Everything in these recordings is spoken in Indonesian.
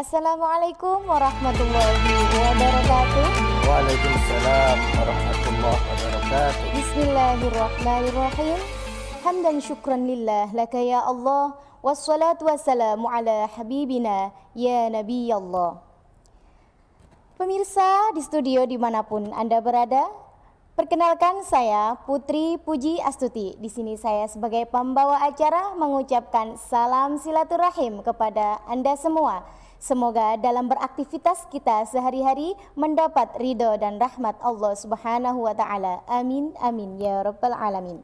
Assalamualaikum warahmatullahi wabarakatuh. Waalaikumsalam warahmatullahi wabarakatuh. Bismillahirrahmanirrahim. Hamdan syukran lillah laka ya Allah. Wassalatu wassalamu ala habibina ya Nabi Allah. Pemirsa di studio dimanapun Anda berada, perkenalkan saya Putri Puji Astuti. Di sini saya sebagai pembawa acara mengucapkan salam silaturahim kepada Anda semua. Semoga dalam beraktivitas kita sehari-hari mendapat ridho dan rahmat Allah Subhanahu wa taala. Amin amin ya rabbal alamin.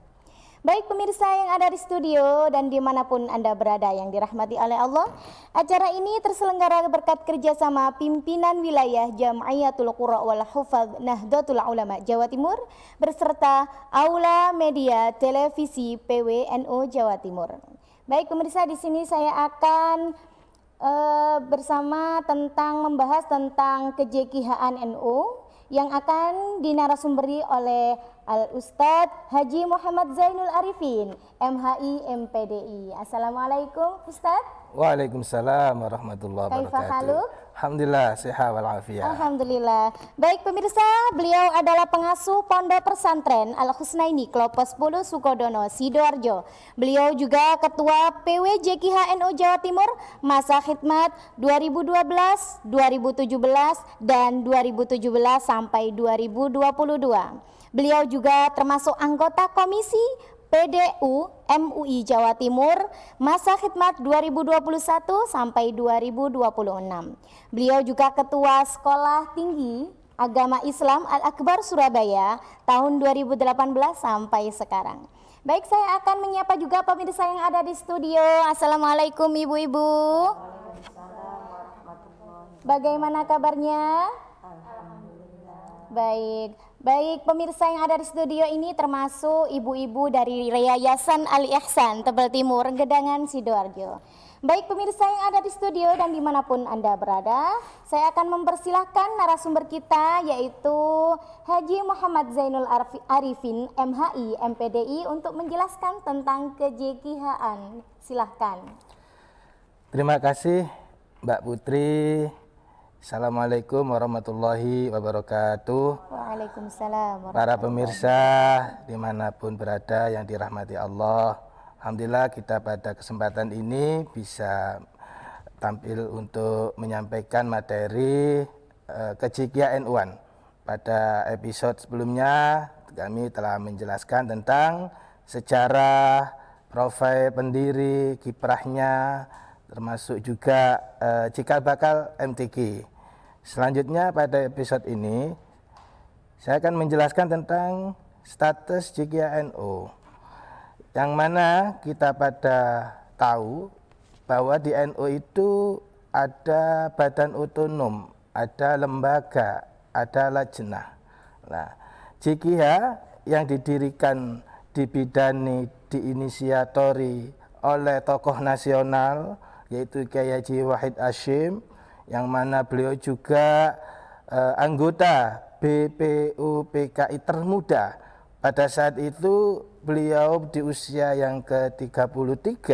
Baik pemirsa yang ada di studio dan dimanapun Anda berada yang dirahmati oleh Allah, acara ini terselenggara berkat kerjasama pimpinan wilayah Jam'iyatul Qurra wal Hufadz Nahdlatul Ulama Jawa Timur beserta Aula Media Televisi PWNU Jawa Timur. Baik pemirsa, di sini saya akan bersama membahas tentang kejekihaan NU yang akan dinarasumberi oleh Al-Ustadz Haji Muhammad Zainul Arifin, MHI MPDI. Assalamualaikum Ustadz. Waalaikumsalam warahmatullahi Kaifa wabarakatuh. haluk? Alhamdulillah sehat walafiat. Alhamdulillah. Baik pemirsa, beliau adalah pengasuh Pondok Pesantren Al Husnaini Klopo 10 Sukodono Sidoarjo. Beliau juga ketua PWJKHNU Jawa Timur masa khidmat 2012, 2017 dan 2017 sampai 2022. Beliau juga termasuk anggota komisi PDU MUI Jawa Timur masa khidmat 2021 sampai 2026. Beliau juga ketua Sekolah Tinggi Agama Islam Al-Akbar Surabaya tahun 2018 sampai sekarang. Baik, saya akan menyapa juga pemirsa yang ada di studio. Assalamualaikum ibu-ibu. Bagaimana kabarnya? Baik pemirsa yang ada di studio ini termasuk ibu-ibu dari Yayasan Al-Ihsan Tebel Timur Gedangan Sidoarjo. Baik pemirsa yang ada di studio dan dimanapun Anda berada, saya akan mempersilahkan narasumber kita yaitu Haji Muhammad Zainul Arifin MHI MPDI untuk menjelaskan tentang kejekihaan. Silahkan. Terima kasih Mbak Putri. Assalamualaikum warahmatullahi wabarakatuh. Waalaikumsalam. Para pemirsa dimanapun berada yang dirahmati Allah, alhamdulillah kita pada kesempatan ini bisa tampil untuk menyampaikan materi kejikiaan NU-an. Pada episode sebelumnya kami telah menjelaskan tentang sejarah, profil pendiri, kiprahnya, termasuk juga cikal bakal MTQ. Selanjutnya pada episode ini saya akan menjelaskan tentang status JKNU, yang mana kita pada tahu bahwa di NU itu ada badan otonom, ada lembaga, ada lajnah. Nah, JKH yang didirikan, dibidani, diinisiatori oleh tokoh nasional yaitu Kiai Haji Wahid Hasyim, yang mana beliau juga anggota BPUPKI termuda. Pada saat itu beliau di usia yang ke-33,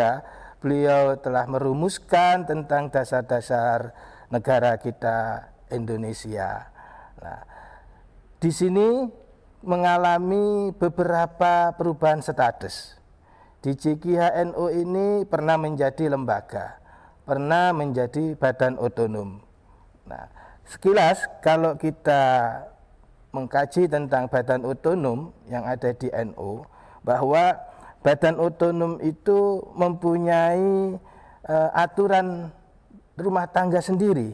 beliau telah merumuskan tentang dasar-dasar negara kita Indonesia. Nah, di sini mengalami beberapa perubahan status. Di JKHNU ini pernah menjadi lembaga, pernah menjadi badan otonom. Nah, sekilas kalau kita mengkaji tentang badan otonom yang ada di NU, bahwa badan otonom itu mempunyai aturan rumah tangga sendiri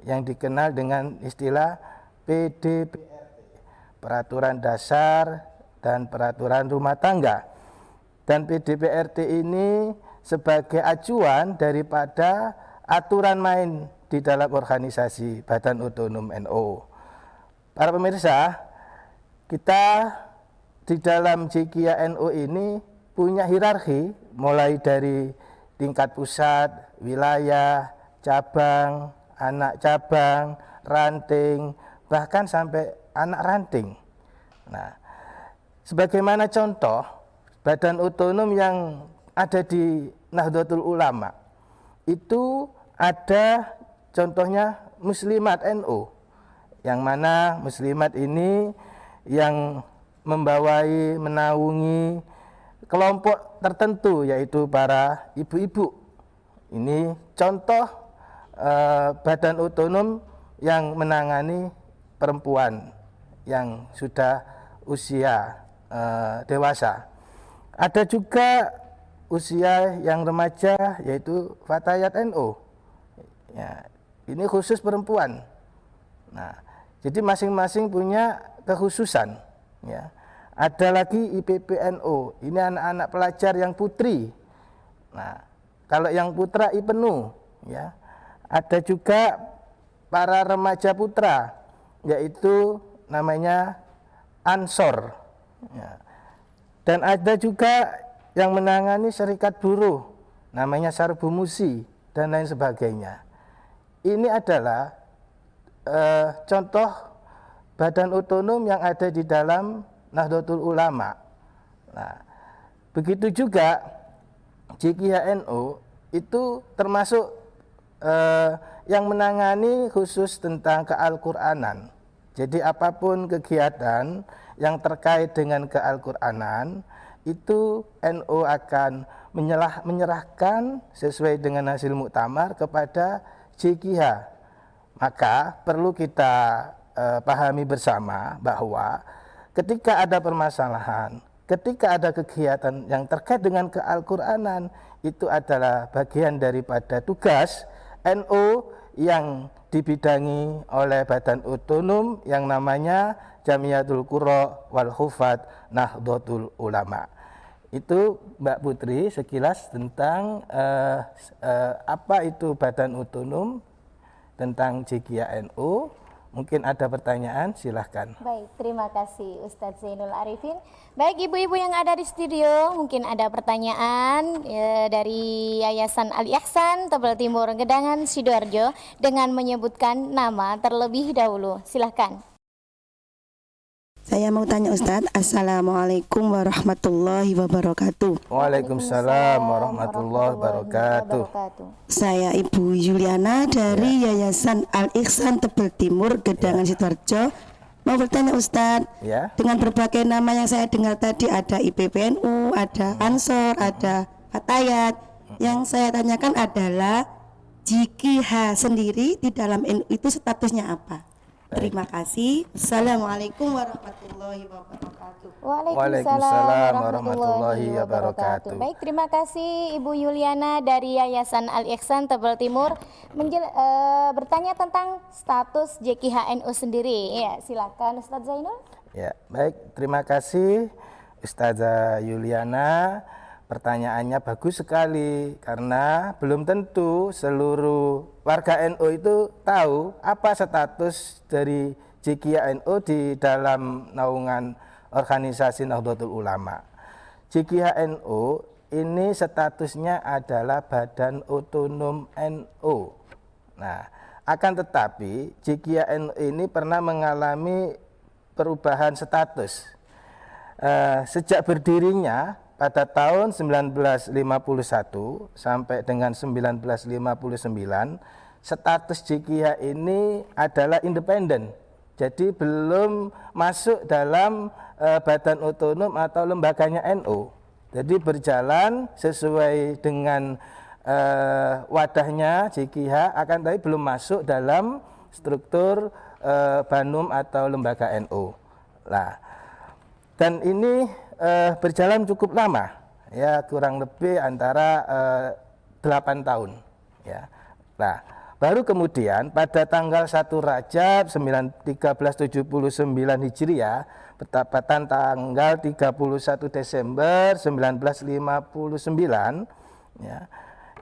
yang dikenal dengan istilah PDPRT, Peraturan Dasar dan Peraturan Rumah Tangga. Dan PDPRT ini sebagai acuan daripada aturan main di dalam organisasi Badan Otonom NU. Para pemirsa, kita di dalam JKNU ini punya hierarki mulai dari tingkat pusat, wilayah, cabang, anak cabang, ranting, bahkan sampai anak ranting. Nah, sebagaimana contoh badan otonom yang ada di Nahdlatul Ulama itu ada contohnya Muslimat NU, yang mana Muslimat ini yang membawai, menaungi kelompok tertentu, yaitu para ibu-ibu. Ini contoh badan otonom yang menangani perempuan yang sudah usia dewasa. Ada juga usia yang remaja, yaitu Fatayat NU. Ya, ini khusus perempuan. Nah, jadi masing-masing punya kekhususan. Ya. Ada lagi IPPNU, ini anak-anak pelajar yang putri. Nah, kalau yang putra IPENU, ya. Ada juga para remaja putra, yaitu namanya Ansor. Ya. Dan ada juga yang menangani serikat buruh, namanya Sarbumusi, dan lain sebagainya. Ini adalah contoh badan otonom yang ada di dalam Nahdlatul Ulama. Nah, begitu juga JKHNU itu termasuk yang menangani khusus tentang keal-Quranan. Jadi apapun kegiatan yang terkait dengan keal-Quranan itu NU akan menyerahkan sesuai dengan hasil muktamar kepada JKH. Maka perlu kita pahami bersama bahwa ketika ada permasalahan, ketika ada kegiatan yang terkait dengan keal-Quranan, itu adalah bagian daripada tugas NU yang dibidangi oleh badan otonom yang namanya Jamiatul Qurra wal Hufat Nahdlatul Ulama. Itu Mbak Putri sekilas tentang apa itu badan otonom, tentang JKHNU. Mungkin ada pertanyaan, silahkan. Baik, terima kasih Ustadz Zainul Arifin. Baik, ibu-ibu yang ada di studio, mungkin ada pertanyaan dari Yayasan Al-Ihsan Tebel Timur Gedangan Sidoarjo dengan menyebutkan nama terlebih dahulu. Silahkan. Saya mau tanya Ustadz, Assalamualaikum warahmatullahi wabarakatuh. Waalaikumsalam warahmatullahi wabarakatuh. Saya Ibu Yuliana dari Yayasan Al-Ihsan Tebel Timur Gedangan Sidoarjo. Mau bertanya Ustadz, dengan berbagai nama yang saya dengar tadi, ada IPPNU, ada Ansor, ada Fatayat. Yang saya tanyakan adalah JKH sendiri di dalam NU itu statusnya apa? Terima kasih. Assalamualaikum warahmatullahi wabarakatuh. Waalaikumsalam warahmatullahi wabarakatuh. Baik, terima kasih Ibu Yuliana dari Yayasan Al-Ihsan Tebel Timur bertanya tentang status JKHNU sendiri. Ya, silakan Ustadz Zainul. Ya, baik, terima kasih Ustazah Yuliana. Pertanyaannya bagus sekali karena belum tentu seluruh warga NU itu tahu apa status dari JKHNU di dalam naungan organisasi Nahdlatul Ulama. JKHNU ini statusnya adalah badan otonom NU. Nah, akan tetapi JKHNU ini pernah mengalami perubahan status. Sejak berdirinya pada tahun 1951 sampai dengan 1959, status JKH ini adalah independen. Jadi belum masuk dalam badan otonom atau lembaganya NU. Jadi berjalan sesuai dengan wadahnya JKH, akan tapi belum masuk dalam struktur Banum atau lembaga NU. Nah, dan ini berjalan cukup lama, ya kurang lebih antara 8 tahun. Ya. Nah, baru kemudian pada tanggal 1 Rajab 1379 Hijriah, bertepatan tanggal 31 Desember 1959, ya,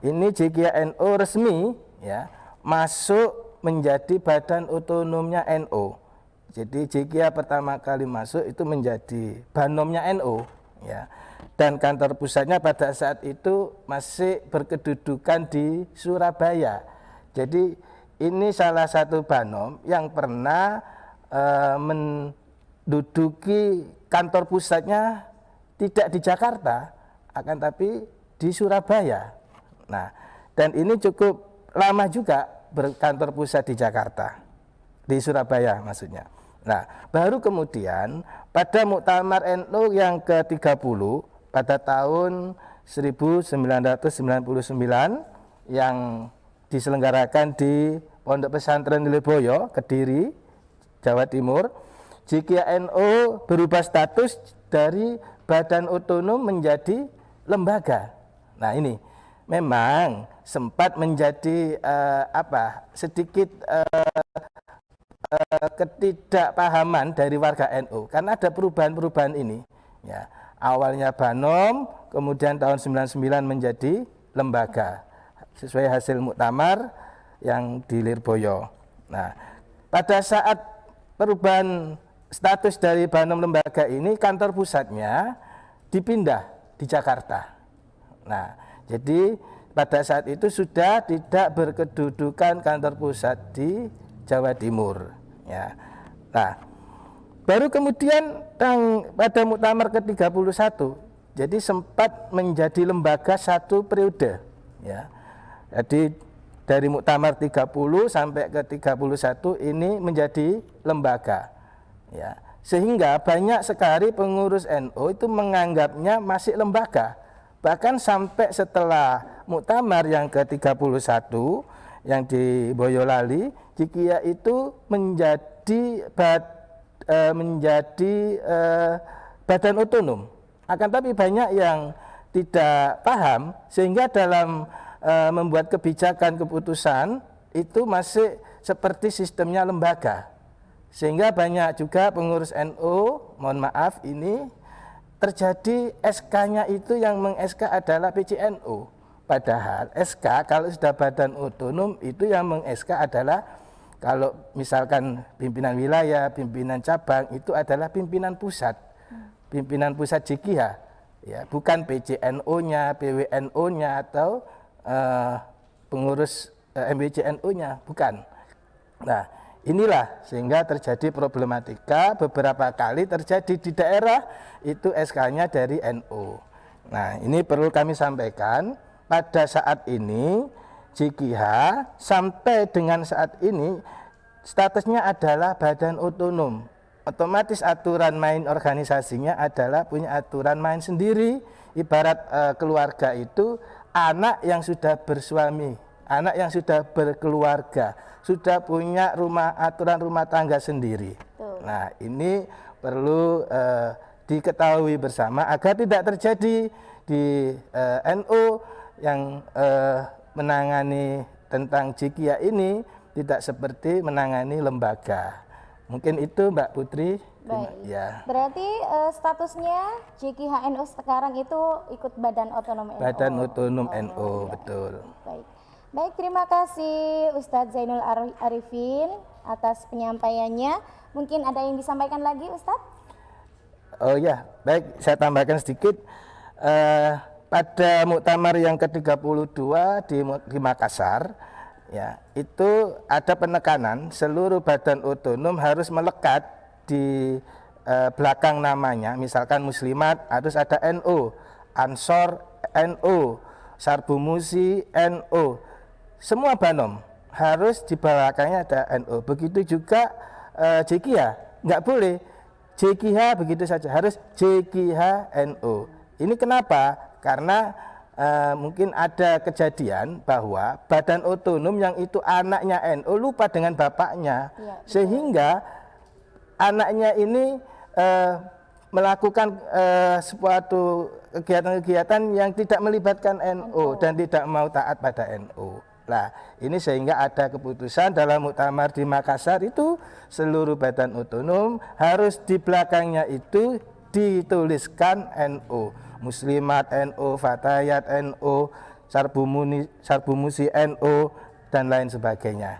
ini JKHNU resmi ya masuk menjadi badan otonomnya NU. Jadi JKH pertama kali masuk itu menjadi banomnya NU, ya. Dan kantor pusatnya pada saat itu masih berkedudukan di Surabaya. Jadi ini salah satu banom yang pernah menduduki kantor pusatnya tidak di Jakarta, akan tapi di Surabaya. Nah, dan ini cukup lama juga berkantor pusat di Jakarta, di Surabaya maksudnya. Nah, baru kemudian pada Muktamar NU yang ke-30 pada tahun 1999 yang diselenggarakan di Pondok Pesantren Lirboyo, Kediri, Jawa Timur, JIKIA NU berubah status dari badan otonom menjadi lembaga. Nah, ini memang sempat menjadi sedikit ketidakpahaman dari warga NU karena ada perubahan-perubahan ini. Ya, awalnya Banom, kemudian tahun 99 menjadi lembaga sesuai hasil muktamar yang di Lirboyo. Nah, pada saat perubahan status dari Banom lembaga ini, kantor pusatnya dipindah di Jakarta. Nah, jadi pada saat itu sudah tidak berkedudukan kantor pusat di Jawa Timur. Ya. Nah, baru kemudian pada Muktamar ke-31, jadi sempat menjadi lembaga satu periode. Ya. Jadi dari Muktamar 30 sampai ke 31 ini menjadi lembaga. Ya. Sehingga banyak sekali pengurus NU itu menganggapnya masih lembaga. Bahkan sampai setelah Muktamar yang ke-31 yang di Boyolali, JIKIA itu menjadi badan otonom. Akan tapi banyak yang tidak paham sehingga dalam membuat kebijakan keputusan itu masih seperti sistemnya lembaga. Sehingga banyak juga pengurus NU, mohon maaf ini terjadi SK-nya itu yang meng-SK adalah PCNU. Padahal SK kalau sudah badan otonom itu yang meng-SK adalah kalau misalkan pimpinan wilayah, pimpinan cabang itu adalah pimpinan pusat. Pimpinan pusat JIKIA. Ya, bukan PCNU-nya, PWNU-nya atau pengurus MBCNU-nya, bukan. Nah, inilah sehingga terjadi problematika beberapa kali terjadi di daerah itu SK-nya dari NU. Nah, ini perlu kami sampaikan pada saat ini JIKIA sampai dengan saat ini statusnya adalah badan otonom. Otomatis aturan main organisasinya adalah punya aturan main sendiri. Ibarat keluarga itu anak yang sudah bersuami, anak yang sudah berkeluarga, sudah punya aturan rumah tangga sendiri. Nah, ini perlu diketahui bersama agar tidak terjadi di NU yang menangani tentang JIKIA ini tidak seperti menangani lembaga. Mungkin itu Mbak Putri. Baik. Ya. Berarti statusnya JIKIA NU sekarang itu ikut Badan Otonom NU. Badan Otonom NU, ya. betul. Baik. Baik, terima kasih Ustadz Zainul Arifin atas penyampaiannya. Mungkin ada yang disampaikan lagi Ustadz? Oh ya, baik, saya tambahkan sedikit. Pada Muktamar yang ke-32 di Makassar, ya, itu ada penekanan seluruh badan otonom harus melekat di belakang namanya, misalkan Muslimat harus ada NU, Ansor NU, Sarbumusi NU, semua Banom harus di belakangnya ada NU. Begitu juga JIKIA, nggak boleh JIKIA begitu saja, harus JIKIA NU. Ini kenapa? Karena mungkin ada kejadian bahwa badan otonom yang itu anaknya NU lupa dengan bapaknya, ya, sehingga anaknya ini melakukan suatu kegiatan-kegiatan yang tidak melibatkan NU dan tidak mau taat pada NU. Nah, ini sehingga ada keputusan dalam Muktamar di Makassar itu seluruh badan otonom harus di belakangnya itu dituliskan NU. Muslimat NU, Fatayat NU, Sarbumusi NU, dan lain sebagainya.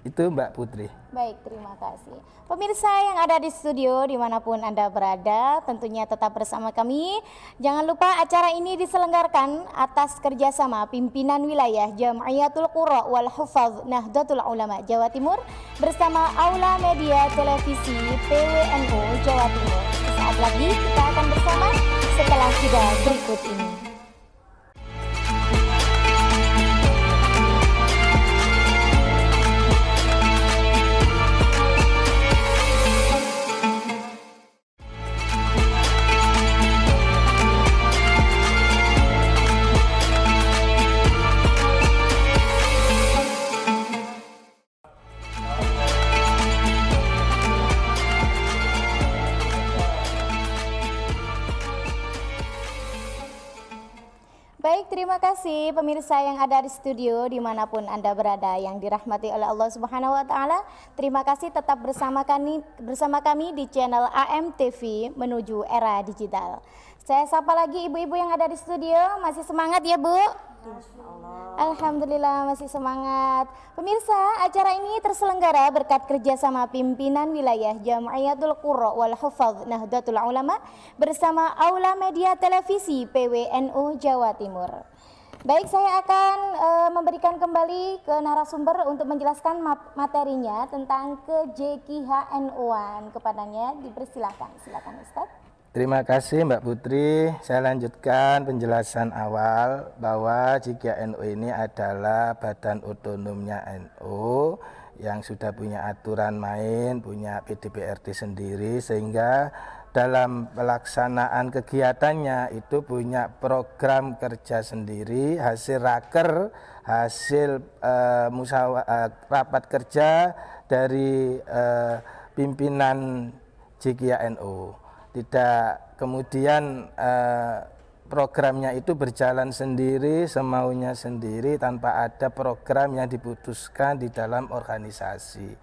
Itu Mbak Putri. Baik, terima kasih. Pemirsa yang ada di studio dimanapun Anda berada, tentunya tetap bersama kami. Jangan lupa acara ini diselenggarakan atas kerjasama pimpinan wilayah Jam'iyatul Qura wal Hufaz Nahdlatul Ulama Jawa Timur bersama Aula Media Televisi PWNU Jawa Timur. Saat lagi kita akan bersama setelah jeda berikut ini. terima kasih pemirsa yang ada di studio dimanapun Anda berada yang dirahmati oleh Allah Subhanahu Wa Taala. Terima kasih tetap bersama kami di channel AMTV menuju era digital. Saya sapa lagi ibu-ibu yang ada di studio, masih semangat ya Bu? Alhamdulillah masih semangat. Pemirsa, acara ini terselenggara berkat kerjasama pimpinan wilayah Jam'iyatul Qurra wal Hufadz Nahdlatul Ulama bersama Aula Media Televisi PWNU Jawa Timur. Baik, saya akan memberikan kembali ke narasumber untuk menjelaskan materinya tentang ke-JKHNU-an. Kepadanya dipersilakan. Silakan Ustadz. Terima kasih Mbak Putri. Saya lanjutkan penjelasan awal bahwa JKHNU ini adalah badan otonomnya NU yang sudah punya aturan main, punya PDPRT sendiri, sehingga dalam pelaksanaan kegiatannya itu punya program kerja sendiri, hasil raker, hasil rapat kerja dari pimpinan JKHNU. Tidak kemudian programnya itu berjalan sendiri, semaunya sendiri tanpa ada program yang diputuskan di dalam organisasi.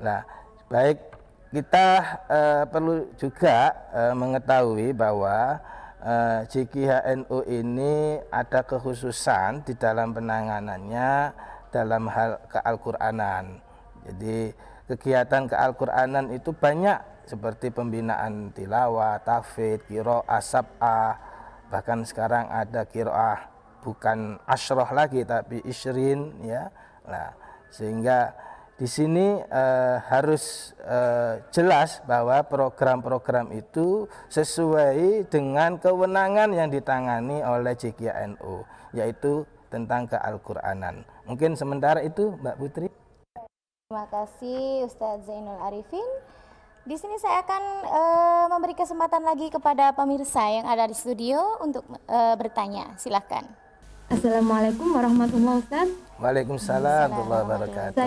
Nah, baik kita perlu juga mengetahui bahwa JKHNU ini ada kekhususan di dalam penanganannya dalam hal keal-Qur'anan. Jadi kegiatan keal-Qur'anan itu banyak, seperti pembinaan tilawah, tahfidz, qiraah, sab'ah, bahkan sekarang ada qiraah bukan asyroh lagi tapi isyrin ya. Nah, sehingga di sini harus jelas bahwa program-program itu sesuai dengan kewenangan yang ditangani oleh JKHNU, yaitu tentang keal-Qur'anan. Mungkin sementara itu Mbak Putri. Terima kasih Ustadz Zainul Arifin. Di sini saya akan memberi kesempatan lagi kepada pemirsa yang ada di studio untuk bertanya. Silahkan. Assalamualaikum warahmatullahi wabarakatuh. Waalaikumsalam warahmatullahi wabarakatuh.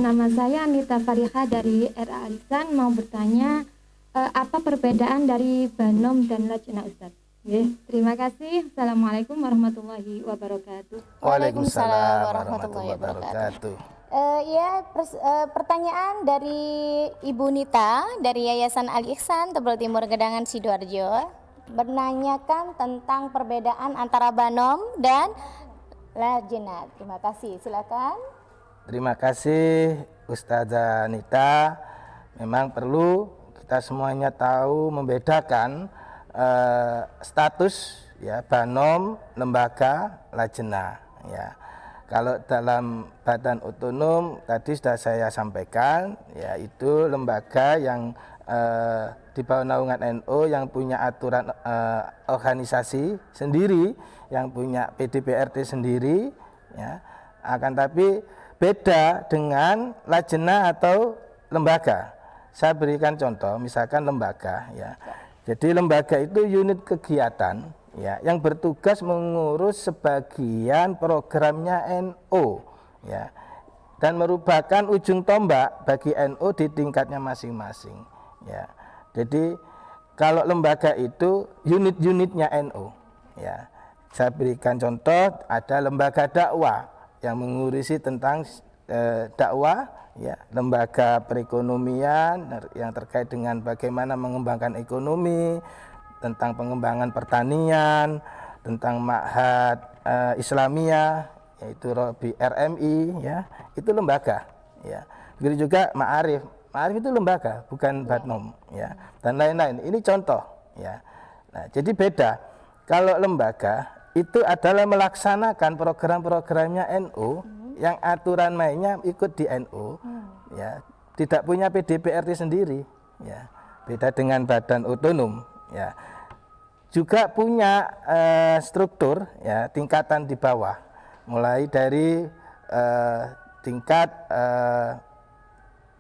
Nama saya Anita Fariha dari RA Alisan, mau bertanya apa perbedaan dari Banom dan Lajnah Ustaz? Terima kasih. Assalamualaikum warahmatullahi wabarakatuh. Waalaikumsalam warahmatullahi wabarakatuh. Pertanyaan dari Ibu Nita dari Yayasan Al Ihsan Tebel Timur Gedangan Sidoarjo menanyakan tentang perbedaan antara Banom dan Lajnah. Terima kasih. Silakan. Terima kasih Ustazah Nita. Memang perlu kita semuanya tahu membedakan status ya Banom, lembaga, Lajnah ya. Kalau dalam badan otonom tadi sudah saya sampaikan, yaitu lembaga yang di bawah naungan NU yang punya aturan organisasi sendiri, yang punya PDPRT sendiri, ya. Akan tapi beda dengan Lajnah atau lembaga. Saya berikan contoh, misalkan lembaga, ya. Jadi lembaga itu unit kegiatan, ya, yang bertugas mengurus sebagian programnya NU, ya, dan merupakan ujung tombak bagi NU di tingkatnya masing-masing, ya. Jadi kalau lembaga itu unit-unitnya NU, ya. Saya berikan contoh, ada lembaga dakwah yang mengurusi tentang dakwah, ya, lembaga perekonomian yang terkait dengan bagaimana mengembangkan ekonomi, tentang pengembangan pertanian, tentang Ma'had Islamiyah, yaitu RMI, ya, itu lembaga, ya. Begitu juga Ma'arif itu lembaga, bukan Banom, ya, dan lain-lain. Ini contoh, ya. Nah, jadi beda. Kalau lembaga itu adalah melaksanakan program-programnya NU, yang aturan mainnya ikut di NU, ya, tidak punya PDPRT sendiri, ya. Beda dengan badan otonom. Ya, juga punya struktur, ya, tingkatan di bawah, mulai dari tingkat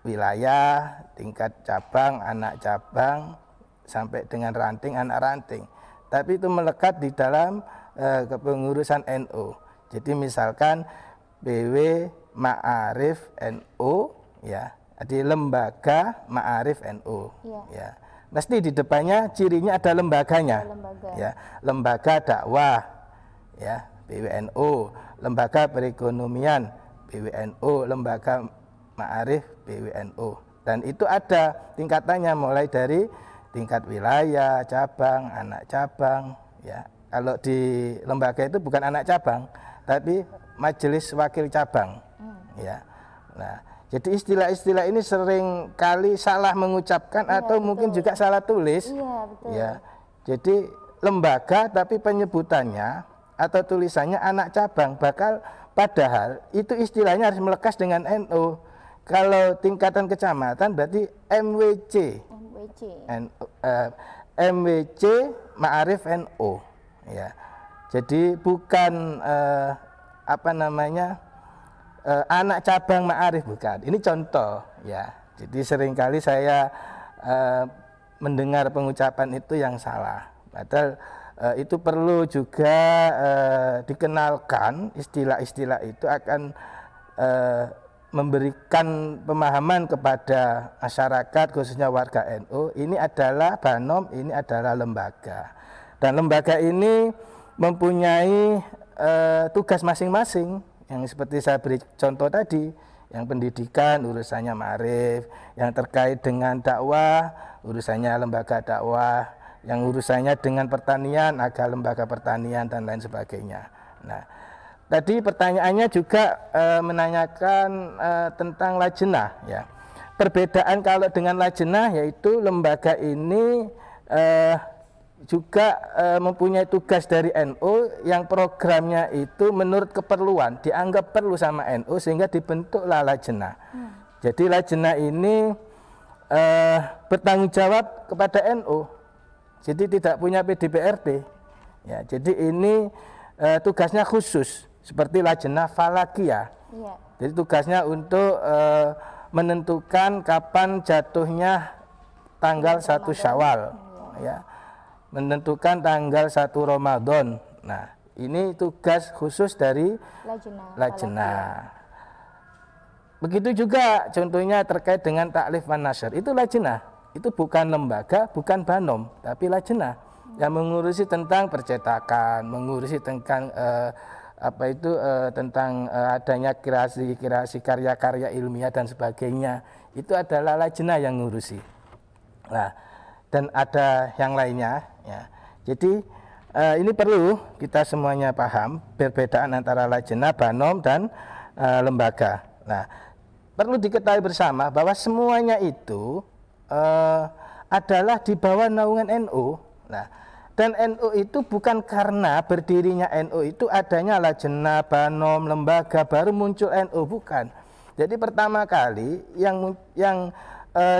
wilayah, tingkat cabang, anak cabang, sampai dengan ranting, anak ranting. Tapi itu melekat di dalam kepengurusan NU. Jadi misalkan BW Ma'arif NU, ya, jadi lembaga Ma'arif NU, ya. Mesti di depannya cirinya ada lembaganya, ya, lembaga dakwah, ya, BWNO, lembaga perekonomian BWNO, lembaga ma'arif BWNO. Dan itu ada tingkatannya mulai dari tingkat wilayah, cabang, anak cabang, ya. Kalau di lembaga itu bukan anak cabang, tapi majelis wakil cabang, ya. Nah, jadi istilah-istilah ini sering kali salah mengucapkan atau mungkin juga salah tulis. Iya, betul. Ya. Jadi lembaga tapi penyebutannya atau tulisannya anak cabang, padahal itu istilahnya harus melekas dengan NU. Kalau tingkatan kecamatan berarti MWC. MWC Ma'arif NU, ya. Jadi bukan anak cabang Ma'arif, bukan. Ini contoh, ya. Jadi seringkali saya mendengar pengucapan itu yang salah. Padahal itu perlu juga dikenalkan, istilah-istilah itu akan memberikan pemahaman kepada masyarakat khususnya warga NU, ini adalah Banom, ini adalah lembaga. Dan lembaga ini mempunyai tugas masing-masing yang seperti saya beri contoh tadi, yang pendidikan urusannya ma'arif, yang terkait dengan dakwah urusannya lembaga dakwah, yang urusannya dengan pertanian ada lembaga pertanian dan lain sebagainya. Nah, tadi pertanyaannya juga menanyakan tentang lajnah, ya. Perbedaan kalau dengan lajnah yaitu lembaga ini juga mempunyai tugas dari NU yang programnya itu menurut keperluan, dianggap perlu sama NU sehingga dibentuklah lajnah. Jadi lajnah ini bertanggung jawab kepada NU. Jadi tidak punya PDPRD. Ya, jadi ini tugasnya khusus. Seperti lajnah falakiyah. Iya. Jadi tugasnya untuk menentukan kapan jatuhnya tanggal 1 Syawal, ya. Menentukan tanggal 1 Ramadan. Nah, ini tugas khusus dari lajnah. Begitu juga contohnya terkait dengan taklif wan nasyr. Itu lajnah. Itu bukan lembaga, bukan Banom, tapi lajnah yang mengurusi tentang percetakan, mengurusi tentang tentang adanya kreasi karya-karya ilmiah dan sebagainya. Itu adalah lajnah yang ngurusi. Nah, dan ada yang lainnya, ya. Jadi ini perlu kita semuanya paham perbedaan antara lajnah, Banom dan lembaga. Nah, perlu diketahui bersama bahwa semuanya itu adalah di bawah naungan NU. Nah, dan NU itu bukan karena berdirinya NU itu adanya lajnah, Banom, lembaga baru muncul NU, bukan. Jadi pertama kali yang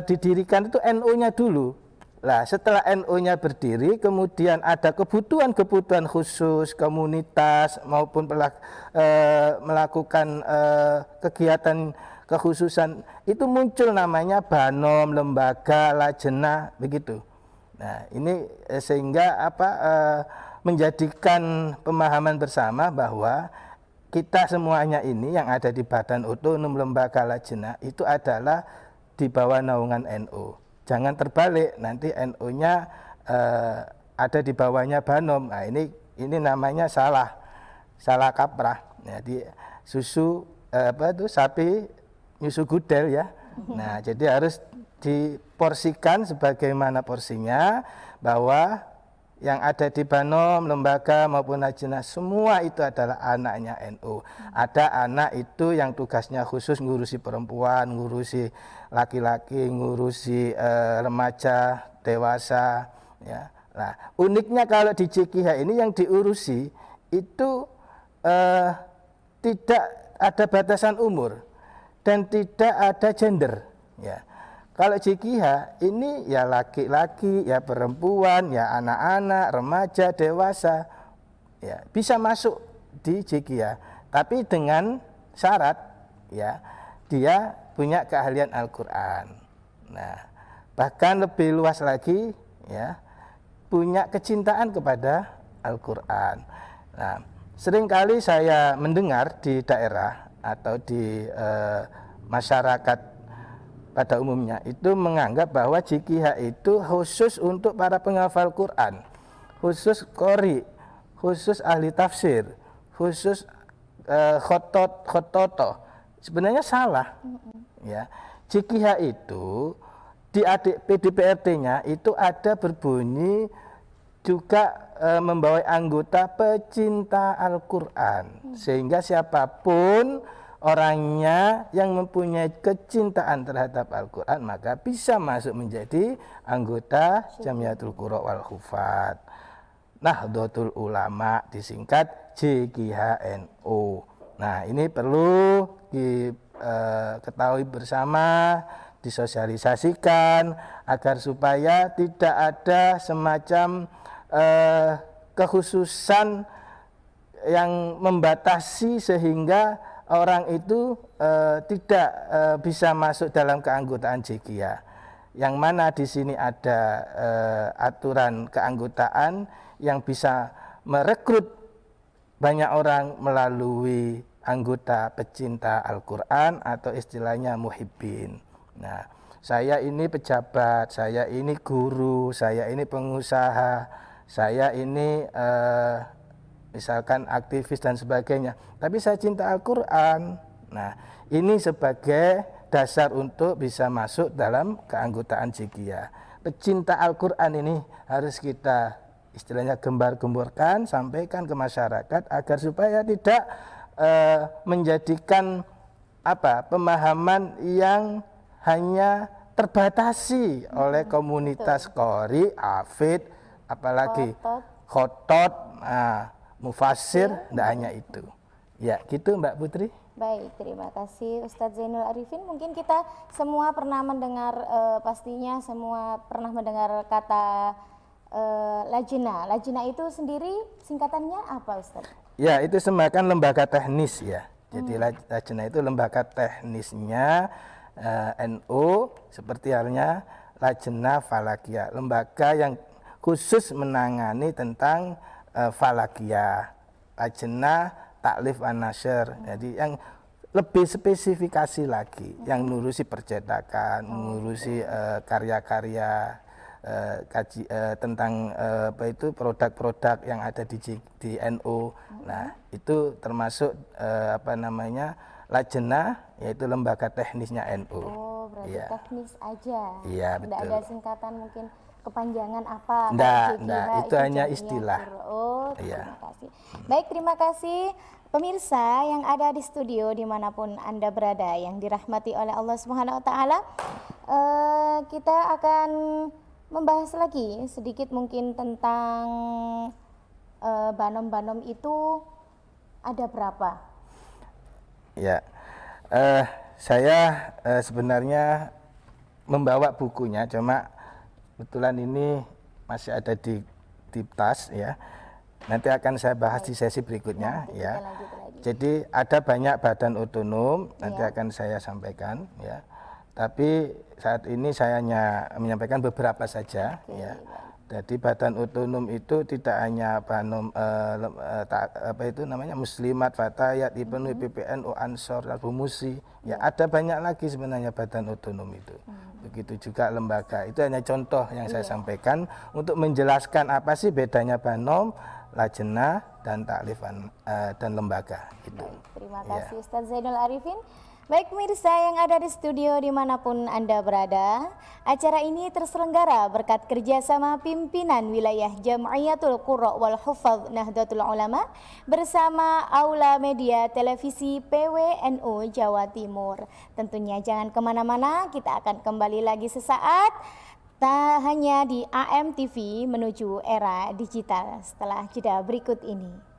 didirikan itu NU-nya dulu. Lah, setelah NU-nya berdiri, kemudian ada kebutuhan-kebutuhan khusus komunitas maupun melakukan kegiatan kekhususan, itu muncul namanya Banom, lembaga, lajnah, begitu. Nah, ini sehingga menjadikan pemahaman bersama bahwa kita semuanya ini yang ada di Badan Otonom Lembaga Lajnah itu adalah di bawah naungan NU. Jangan terbalik, nanti NU-nya ada di bawahnya Banom. Nah, ini namanya salah kaprah. Jadi sapi nyusu gudel, ya. Nah, jadi harus diporsikan sebagaimana porsinya, bahwa yang ada di Banom, lembaga maupun lajnah semua itu adalah anaknya NU. Ada anak itu yang tugasnya khusus ngurusi perempuan, ngurusi laki-laki, ngurusi remaja, dewasa, ya. Nah, uniknya kalau di JKH ini yang diurusi itu tidak ada batasan umur dan tidak ada gender, ya. Kalau JKH ini ya laki-laki, ya perempuan, ya anak-anak, remaja, dewasa, ya bisa masuk di JKH, tapi dengan syarat, ya dia punya keahlian Al-Quran. Nah, bahkan lebih luas lagi, ya punya kecintaan kepada Al-Quran. Nah, seringkali saya mendengar di daerah atau di masyarakat pada umumnya itu menganggap bahwa JKH itu khusus untuk para penghafal Quran, khusus qori, khusus ahli tafsir, khusus khototo. Sebenarnya salah. Ya. JKH itu di PDPRT-nya itu ada berbunyi juga membawa anggota pecinta Al-Qur'an. Sehingga siapapun orangnya yang mempunyai kecintaan terhadap Al-Qur'an maka bisa masuk menjadi anggota Jamiatul Qurra wal Hufat. Nahdlatul Ulama disingkat JKHNU. Nah, ini perlu diketahui bersama, disosialisasikan agar supaya tidak ada semacam kekhususan yang membatasi sehingga orang itu tidak bisa masuk dalam keanggotaan JKH. Yang mana di sini ada aturan keanggotaan yang bisa merekrut banyak orang melalui anggota pecinta Al-Qur'an atau istilahnya muhibbin. Nah, saya ini pejabat, saya ini guru, saya ini pengusaha, saya ini misalkan aktivis dan sebagainya. Tapi saya cinta Al-Qur'an. Nah, ini sebagai dasar untuk bisa masuk dalam keanggotaan JKH. Pecinta Al-Qur'an ini harus kita istilahnya gembar-gemborkan, sampaikan ke masyarakat agar supaya tidak menjadikan pemahaman yang hanya terbatasi oleh komunitas qori, hafid, apalagi khotot, mufassir, tidak hanya itu. Ya, gitu Mbak Putri. Baik, terima kasih Ustadz Zainul Arifin. Mungkin kita semua pernah mendengar, pastinya semua pernah mendengar kata lajnah. Lajnah itu sendiri singkatannya apa, Ustadz? Ya, itu semacam lembaga teknis ya. Jadi lajnah itu lembaga teknisnya NU, seperti halnya Lajnah Falakiyah, lembaga yang khusus menangani tentang falakiyah, lajnah taklif an-nashr. Jadi yang lebih spesifikasi lagi, yang ngurusi percetakan, ngurusi karya-karya tentang produk-produk yang ada di NU. Nah, itu termasuk lajnah, yaitu lembaga teknisnya NU. Oh, berarti ya, teknis aja. Iya, betul. Tidak ada singkatan mungkin kepanjangan apa? Enggak, itu hanya istilah. Oh, terima kasih. Baik, terima kasih pemirsa yang ada di studio dimanapun Anda berada yang dirahmati oleh Allah Subhanahu Wa Taala. Kita akan membahas lagi sedikit mungkin tentang banom-banom itu ada berapa? Ya, saya sebenarnya membawa bukunya, cuma kebetulan ini masih ada di tas ya. Nanti akan saya bahas di sesi berikutnya ya. Jadi ada banyak badan otonom, nanti akan saya sampaikan ya. Tapi saat ini saya hanya menyampaikan beberapa saja ya. Jadi badan otonom itu tidak hanya banom Muslimat, Fatayat, Ibnu, PPNU, Ansor, Al-Bumusi. Ya, ada banyak lagi sebenarnya badan otonom itu. Begitu juga lembaga. Itu hanya contoh yang saya sampaikan untuk menjelaskan apa sih bedanya banom, lajnah, dan taklifan dan lembaga. Gitu. Terima kasih Ustadz Zainul Arifin. Baik pemirsa yang ada di studio dimanapun Anda berada, acara ini terselenggara berkat kerjasama pimpinan wilayah Jamiatul Qurra wal Hufadz Nahdlatul Ulama bersama Aula Media Televisi PWNU Jawa Timur. Tentunya jangan kemana-mana, kita akan kembali lagi sesaat, tak hanya di AMTV menuju era digital setelah jeda berikut ini.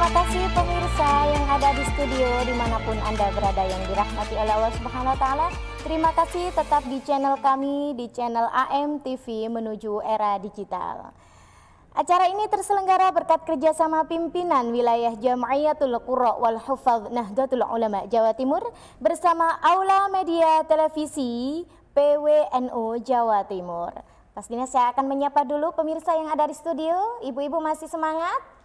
Terima kasih pemirsa yang ada di studio dimanapun Anda berada yang dirahmati oleh Allah Subhanahu wa Ta'ala. Terima kasih tetap di channel kami, di channel AM TV menuju era digital. Acara ini terselenggara berkat kerjasama pimpinan wilayah Jam'iyatul Qurra wal Hufadz Nahdlatul Ulama Jawa Timur bersama Aula Media Televisi PWNU Jawa Timur. Pastinya saya akan menyapa dulu pemirsa yang ada di studio. Ibu-ibu masih semangat?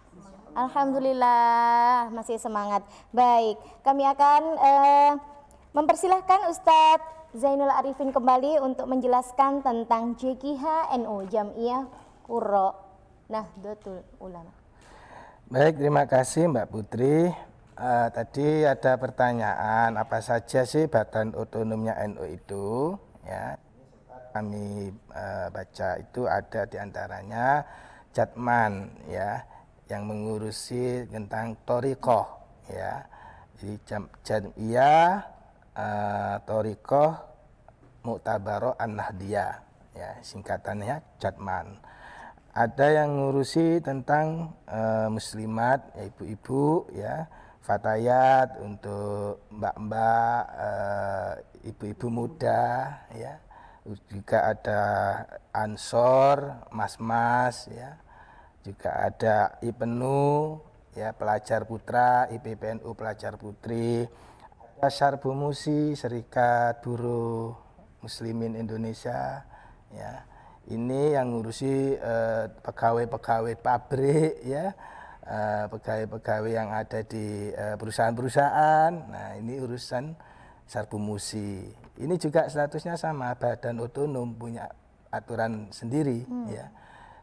Alhamdulillah masih semangat. Baik, kami akan mempersilahkan Ustadz Zainul Arifin kembali untuk menjelaskan tentang JKH-NU Jam'iyah Qurra Nahdlatul Ulama. Baik, terima kasih Mbak Putri. Tadi ada pertanyaan apa saja sih badan otonomnya NU itu? Ya, kami baca itu ada diantaranya Jatman, ya, yang mengurusi tentang Thoriqoh, ya. Jadi Jam'iyah Thoriqoh Mu'tabaroh An-Nahdiyah, ya, singkatannya Jatman. Ada yang ngurusi tentang muslimat, ya, ibu-ibu, ya, fatayat untuk mbak-mbak, ibu-ibu muda, ya. Juga ada ansor, mas-mas, ya. Juga ada IPNU, ya, pelajar putra, IPPNU pelajar putri. Ada Sarbumusi, Serikat Buruh Muslimin Indonesia, ya. Ini yang ngurusi pegawai-pegawai pabrik, ya, pegawai-pegawai yang ada di perusahaan-perusahaan. Nah, ini urusan Sarbumusi. Ini juga statusnya sama, badan otonom, punya aturan sendiri, ya.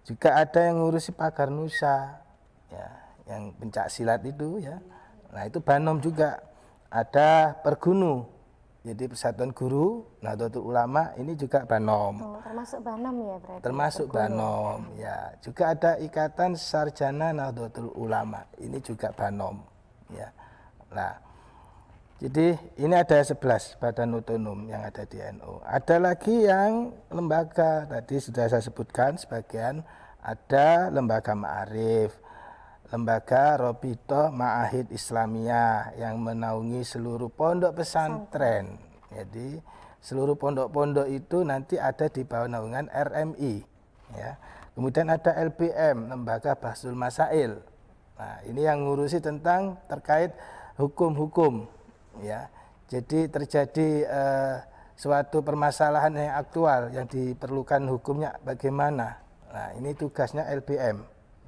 Juga ada yang ngurusi pagar nusa, ya, yang pencak silat itu, ya. Nah, itu Banom juga. Ada Pergunu, jadi Persatuan Guru Nahdlatul Ulama, ini juga Banom. Oh, termasuk Banom ya berarti. Termasuk Banom, ya. Juga ada Ikatan Sarjana Nahdlatul Ulama, ini juga Banom, ya. Nah, jadi ini ada 11 badan otonom yang ada di NU. Ada lagi yang lembaga, tadi sudah saya sebutkan sebagian. Ada lembaga Ma'arif, lembaga Robitoh Ma'ahid Islamiyah yang menaungi seluruh pondok pesantren. Jadi seluruh pondok-pondok itu nanti ada di bawah naungan RMI, ya. Kemudian ada LBM, lembaga Bahsul Masail. Nah, ini yang ngurusi tentang terkait hukum-hukum, ya. Jadi terjadi suatu permasalahan yang aktual yang diperlukan hukumnya bagaimana. Nah, ini tugasnya LBM,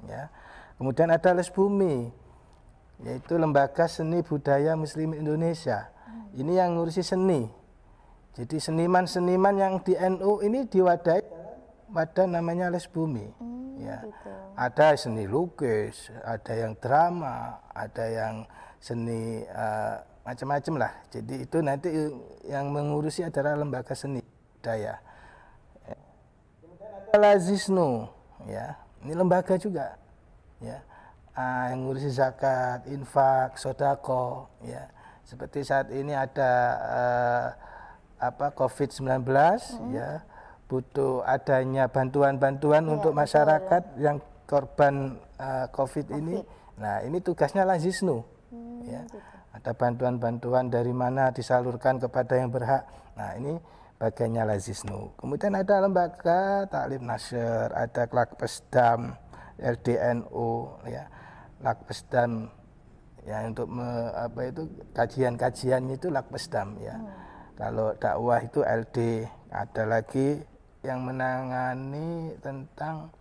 ya. Kemudian ada Lesbumi, yaitu Lembaga Seni Budaya Muslim Indonesia. Ini yang ngurusi seni. Jadi seniman-seniman yang di NU ini diwadahi pada namanya Lesbumi, ya. Gitu. Ada seni lukis, ada yang drama, ada yang seni macam-macam lah. Jadi itu nanti yang mengurusi adalah lembaga seni budaya. Kemudian ada Lazisnu, ya, ini lembaga juga, ya, yang ngurusi zakat, infak, sodako, ya. Seperti saat ini ada COVID-19, ya, butuh adanya bantuan-bantuan untuk masyarakat yang korban COVID ini. Nah, ini tugasnya Lazisnu, ya. Gitu. Ada bantuan-bantuan dari mana disalurkan kepada yang berhak. Nah, ini bagiannya Lazisnu. Kemudian ada lembaga Taklim Nasr, ada Lakpesdam, LDNU, ya, Lakpesdam, ya, untuk kajian-kajiannya itu Lakpesdam, ya. Kalau dakwah itu LD. Ada lagi yang menangani tentang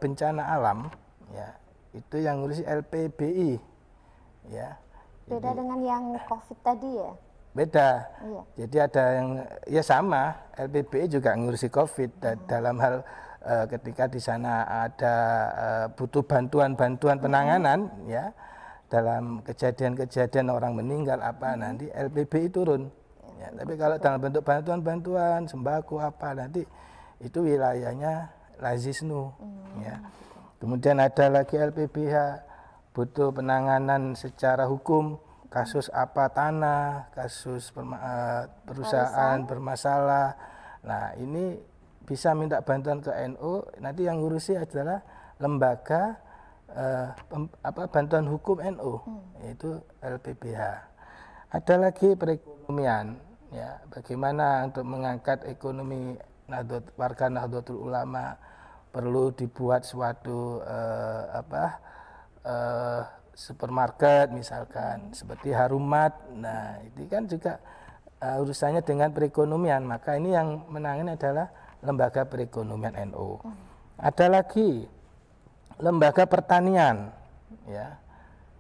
bencana alam, ya, itu yang ngurusi LPBI, ya. Beda dengan yang COVID tadi ya? Beda. Iya. Jadi ada yang ya sama, LPBI juga ngurusi COVID dalam hal ketika di sana ada butuh bantuan-bantuan penanganan, ya. Dalam kejadian-kejadian orang meninggal nanti LPBI turun. Ya, tapi kalau dalam bentuk bantuan-bantuan sembako nanti itu wilayahnya Lazisnu, ya. Kemudian ada lagi LPBH, butuh penanganan secara hukum, kasus tanah, kasus perusahaan bermasalah. Nah, ini bisa minta bantuan ke NU, nanti yang ngurusi adalah lembaga bantuan hukum NU, yaitu LPPH. Ada lagi perekonomian, ya, bagaimana untuk mengangkat ekonomi warga Nahdlatul Ulama, perlu dibuat suatu supermarket misalkan seperti Harumat. Nah, itu kan juga urusannya dengan perekonomian, maka ini yang menangani adalah lembaga perekonomian NU. Ada lagi lembaga pertanian, ya.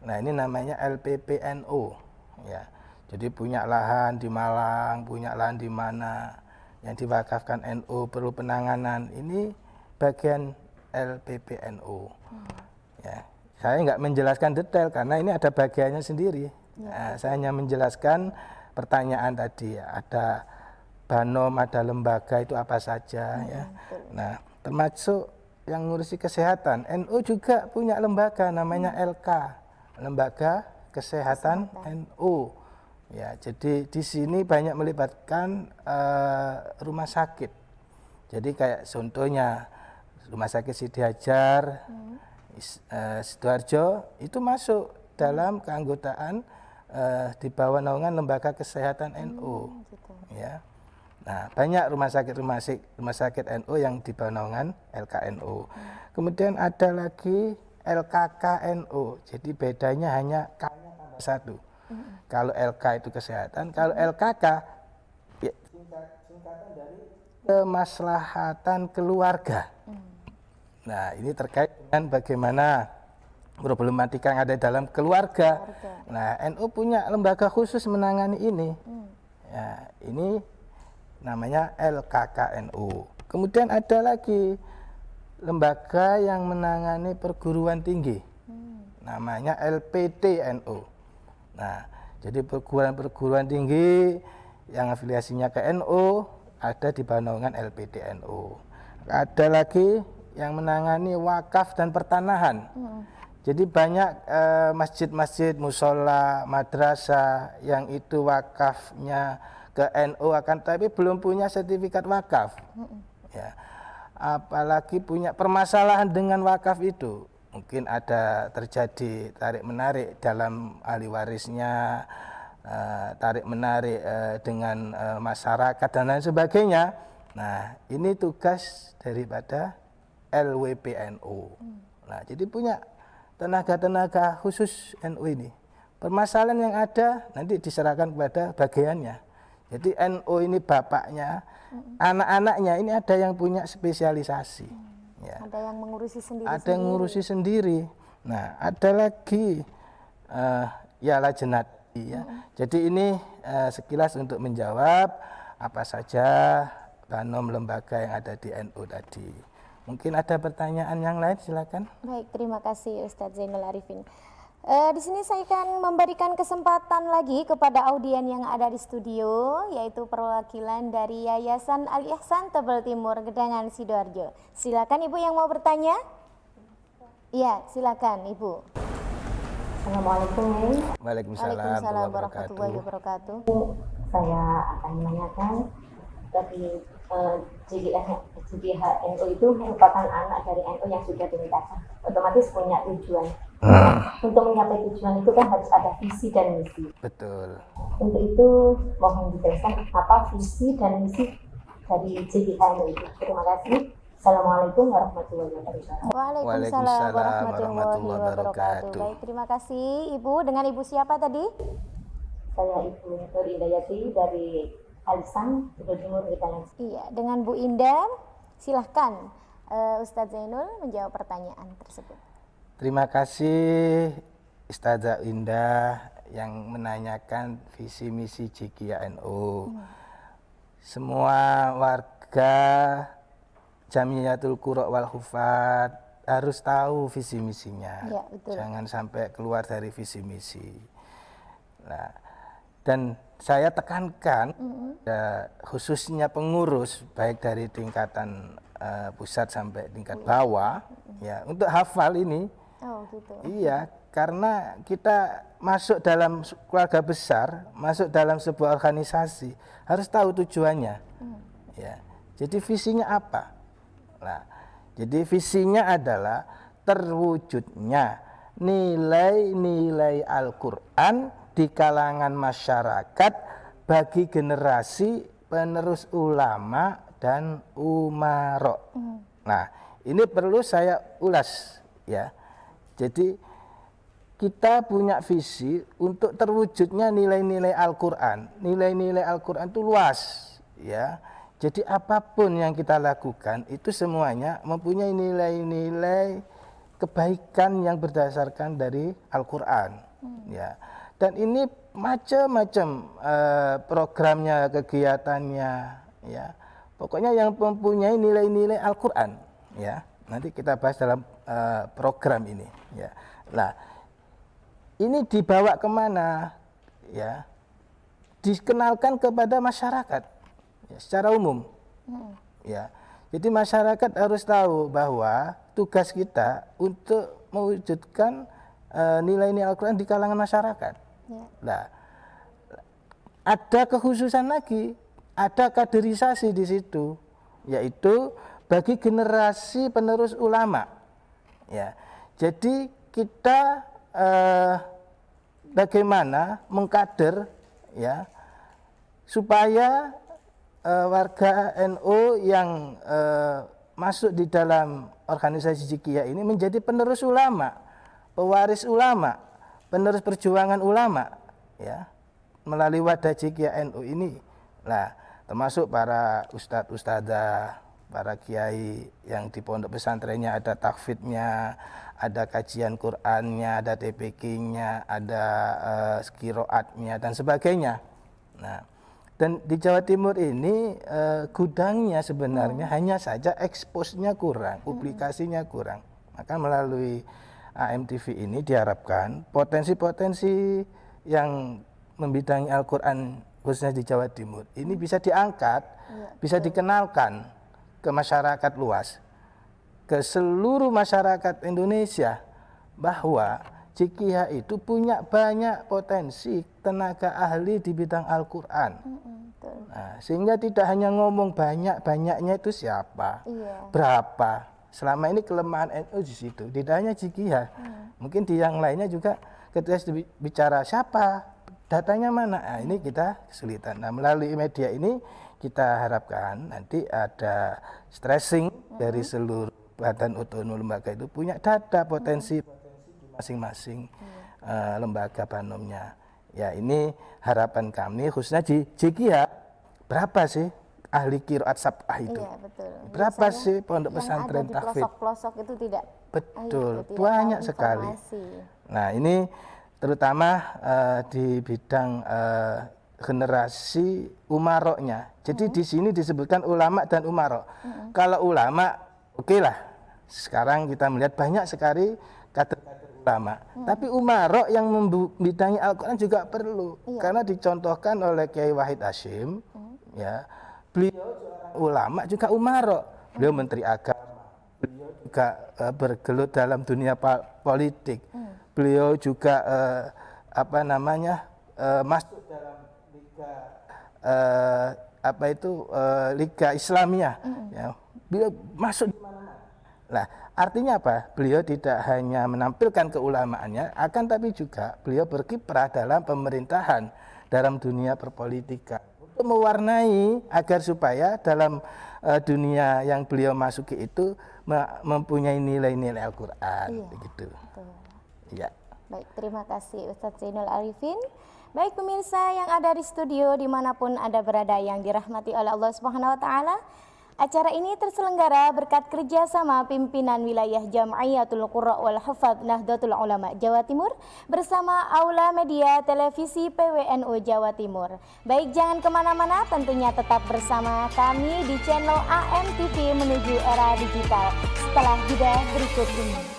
Nah, ini namanya LPPNU, ya. Jadi punya lahan di Malang, punya lahan di mana yang diwakafkan NU perlu penanganan, ini bagian LPPNU. Ya, saya nggak menjelaskan detail karena ini ada bagiannya sendiri. Nah, saya hanya menjelaskan pertanyaan tadi, ada Banom, ada lembaga itu apa saja, ya. Nah, termasuk yang ngurusi kesehatan, NU juga punya lembaga namanya LK, Lembaga Kesehatan NU. Ya, jadi di sini banyak melibatkan rumah sakit. Jadi kayak contohnya Rumah Sakit Siti Hajar, Sidoarjo itu masuk dalam keanggotaan di bawah naungan Lembaga Kesehatan NU. Gitu. Ya. Nah, banyak rumah sakit NU yang di bawah naungan LKNU. Kemudian ada lagi LKKNU. Jadi bedanya hanya K-nya tambah 1. Kalau LK itu kesehatan, kalau LKK ya, singkatan dari kemaslahatan keluarga. Nah, ini terkait dengan bagaimana problematika yang ada dalam keluarga. Nah, NU punya lembaga khusus menangani ini. Ya, ini namanya LKKNU. Kemudian ada lagi lembaga yang menangani perguruan tinggi. Namanya LPTNU. Nah, jadi perguruan tinggi yang afiliasinya ke NU ada di bawah naungan LPTNU. Ada lagi yang menangani wakaf dan pertanahan. Jadi banyak masjid-masjid, musola, madrasah yang itu wakafnya ke NU akan tapi belum punya sertifikat wakaf. Ya. Apalagi punya permasalahan dengan wakaf itu. Mungkin ada terjadi tarik-menarik dalam ahli warisnya, tarik-menarik dengan masyarakat dan lain sebagainya. Nah, ini tugas daripada LWPNU. Nah, jadi punya tenaga-tenaga khusus NU ini. Permasalahan yang ada nanti diserahkan kepada bagiannya. Jadi NU ini bapaknya, anak-anaknya ini ada yang punya spesialisasi. Ya. Ada yang mengurusi sendiri. Ada yang mengurusi sendiri. Nah, ada lagi ya Lajnat. Ya. Jadi ini sekilas untuk menjawab apa saja Banom lembaga yang ada di NU tadi. Mungkin ada pertanyaan yang lain, silakan. Baik, terima kasih Ustadz Zainul Arifin. Di sini saya akan memberikan kesempatan lagi kepada audien yang ada di studio, yaitu perwakilan dari Yayasan Al-Ihsan Tebel Timur, Gedangan, Sidoarjo. Silakan Ibu yang mau bertanya. Iya, silakan Ibu. Assalamualaikum. Waalaikumsalam warahmatullahi wabarakatuh. Saya akan menanyakan bagi JDHNU itu merupakan anak dari NU yang sudah dinikahkan, otomatis punya tujuan. Untuk mencapai tujuan itu kan harus ada visi dan misi. Betul. Untuk itu mohon dijelaskan apa visi dan misi dari JDHNU itu. Terima kasih. Assalamualaikum warahmatullahi wabarakatuh. Waalaikumsalam warahmatullahi wabarakatuh. Baik, terima kasih Ibu. Dengan Ibu siapa tadi? Saya Ibu Nur Indayati dari Al-Ihsan Tebel Timur, Gedangan. Iya, dengan Bu Indah. Silahkan Ustadz Zainul menjawab pertanyaan tersebut. Terima kasih Ustazah Indah yang menanyakan visi misi JKNU. Semua warga Jamiyatul Qura wal Hufat harus tahu visi misinya. Ya, betul. Jangan sampai keluar dari visi misi. Nah, dan saya tekankan khususnya pengurus baik dari tingkatan pusat sampai tingkat bawah ya untuk hafal ini. Oh, gitu. Iya, karena kita masuk dalam keluarga besar, masuk dalam sebuah organisasi, harus tahu tujuannya. Ya. Jadi visinya apa? Nah, jadi visinya adalah terwujudnya nilai-nilai Al-Quran di kalangan masyarakat bagi generasi penerus ulama dan umaro. Nah, ini perlu saya ulas ya. Jadi kita punya visi untuk terwujudnya nilai-nilai Al-Quran. Nilai-nilai Al-Quran itu luas ya. Jadi apapun yang kita lakukan itu semuanya mempunyai nilai-nilai kebaikan yang berdasarkan dari Al-Quran ya. Dan ini macam-macam programnya, kegiatannya ya. Pokoknya yang mempunyai nilai-nilai Al-Quran ya. Nanti kita bahas dalam program ini ya. Nah, ini dibawa kemana ya? Dikenalkan kepada masyarakat ya, secara umum ya. Jadi masyarakat harus tahu bahwa tugas kita untuk mewujudkan nilai-nilai Al-Quran di kalangan masyarakat. Nah, ada kekhususan lagi, ada kaderisasi di situ, yaitu bagi generasi penerus ulama. Ya, jadi kita bagaimana mengkader ya supaya warga NU yang masuk di dalam organisasi Jikiyah ini menjadi penerus ulama, pewaris ulama, penerus perjuangan ulama ya melalui wadah Jikiyah NU ini. Nah, termasuk para ustadz ustadzah, para kiai yang di pondok pesantrennya ada tahfidnya, ada kajian Qur'annya, ada TPQ-nya, ada qiroatnya dan sebagainya. Nah, dan di Jawa Timur ini gudangnya sebenarnya hanya saja eksposnya kurang, publikasinya kurang. Maka melalui AMTV ini diharapkan potensi-potensi yang membidangi Al-Quran khususnya di Jawa Timur ini bisa diangkat, bisa dikenalkan ke masyarakat luas, ke seluruh masyarakat Indonesia bahwa Jikiyah itu punya banyak potensi tenaga ahli di bidang Al-Quran. Nah, sehingga tidak hanya ngomong banyak-banyaknya itu siapa, berapa. Selama ini kelemahan NU di situ, tidak hanya Jikiyah. Mungkin di yang lainnya juga ketika bicara siapa, datanya mana. Nah, ini kita kesulitan. Nah, melalui media ini kita harapkan nanti ada stressing dari seluruh badan otonom lembaga itu punya data potensi masing-masing lembaga banomnya. Ya, ini harapan kami khususnya di Jikiyah. Berapa sih ahli qiraat sab'ah itu? Iya, betul. Berapa Biasanya sih pondok pesantren tahfidz? tahfidz? Pelosok-pelosok itu tidak. Betul, tidak banyak tahu sekali. informasi. Nah, ini terutama di bidang generasi umaroknya. Jadi di sini disebutkan ulama dan umarok. Kalau ulama, oke lah. Sekarang kita melihat banyak sekali kader-kader ulama. Tapi umarok yang membidangi Al-Quran juga perlu. Karena dicontohkan oleh Kiai Wahid Hasyim, ya, beliau ulama juga umarok. Beliau menteri agama. Beliau juga bergelut dalam dunia politik. Beliau juga masuk dalam Liga Islamiyah. Ya. Beliau masuk di mana-mana. Nah, artinya apa? Beliau tidak hanya menampilkan keulamaannya, akan tapi juga beliau berkiprah dalam pemerintahan, dalam dunia perpolitikan untuk mewarnai agar supaya dalam dunia yang beliau masuki itu mempunyai nilai-nilai Al-Quran, begitu. Ya. Baik, terima kasih Ustadz Zainul Arifin. Baik pemirsa yang ada di studio dimanapun Anda berada yang dirahmati oleh Allah Subhanahu Wa Taala. Acara ini terselenggara berkat kerjasama pimpinan wilayah Jam'iyatul Qurra wal Hufadz Nahdlatul Ulama Jawa Timur bersama Aula Media Televisi PWNU Jawa Timur. Baik, jangan kemana-mana, tentunya tetap bersama kami di channel AMTV menuju era digital setelah jeda berikut ini.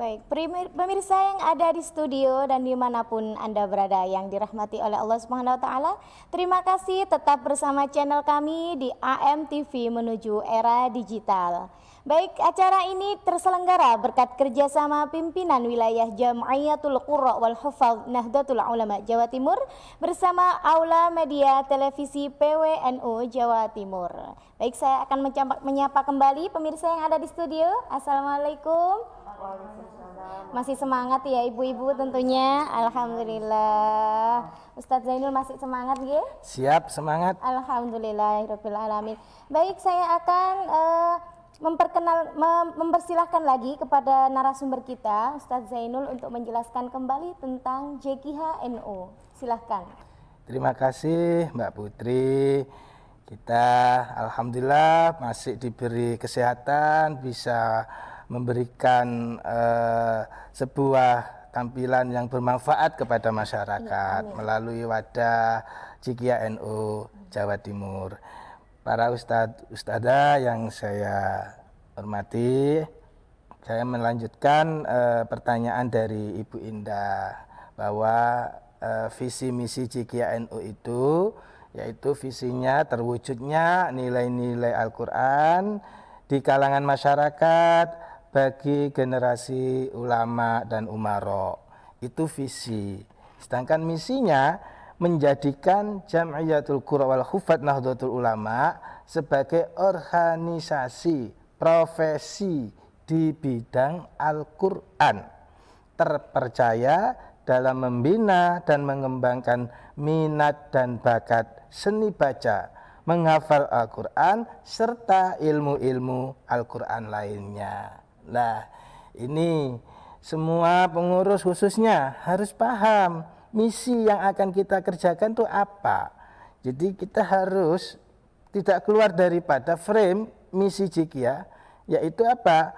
Baik, pemirsa yang ada di studio dan dimanapun Anda berada yang dirahmati oleh Allah Subhanahu wa Ta'ala, terima kasih tetap bersama channel kami di AMTV menuju era digital. Baik, acara ini terselenggara berkat kerjasama pimpinan wilayah Jam'iyatul Qurra wal Hufadz Nahdlatul Ulama Jawa Timur bersama Aula Media Televisi PWNU Jawa Timur. Baik, saya akan menyapa kembali pemirsa yang ada di studio. Assalamualaikum. Masih semangat ya ibu-ibu tentunya. Alhamdulillah. Ustadz Zainul masih semangat ya? Siap, semangat. Alhamdulillahirabbil alamin. Baik, saya akan mempersilahkan lagi kepada narasumber kita Ustadz Zainul untuk menjelaskan kembali tentang JKH-NU. Silahkan. Terima kasih Mbak Putri. Kita alhamdulillah masih diberi kesehatan, bisa memberikan sebuah tampilan yang bermanfaat kepada masyarakat melalui wadah JKH-NU Jawa Timur. Para ustadzah yang saya hormati, saya melanjutkan pertanyaan dari Ibu Indah bahwa visi misi JKH-NU itu yaitu visinya terwujudnya nilai-nilai Al-Quran di kalangan masyarakat bagi generasi ulama dan umaro. Itu visi. Sedangkan misinya menjadikan Jam'iyatul Qurra wal Hufadz Nahdlatul Ulama sebagai organisasi profesi di bidang Al-Quran, terpercaya dalam membina dan mengembangkan minat dan bakat seni baca, menghafal Al-Quran, serta ilmu-ilmu Al-Quran lainnya. Nah, ini semua pengurus khususnya harus paham misi yang akan kita kerjakan itu apa. Jadi kita harus tidak keluar daripada frame misi JKH, yaitu apa?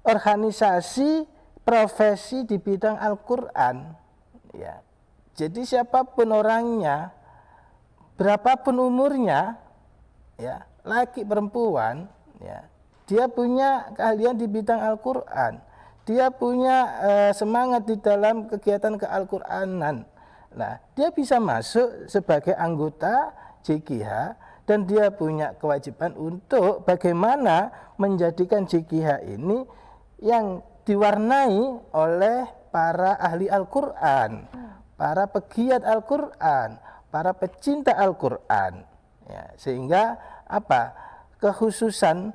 Organisasi profesi di bidang Al-Quran. Ya. Jadi siapapun orangnya, berapapun umurnya, ya, laki perempuan, ya, dia punya keahlian di bidang Al-Quran. Dia punya semangat di dalam kegiatan ke-Al-Quranan. Nah, dia bisa masuk sebagai anggota JKH dan dia punya kewajiban untuk bagaimana menjadikan JKH ini yang diwarnai oleh para ahli Al-Quran, para pegiat Al-Quran, para pecinta Al-Quran. Ya, sehingga apa? Kekhususan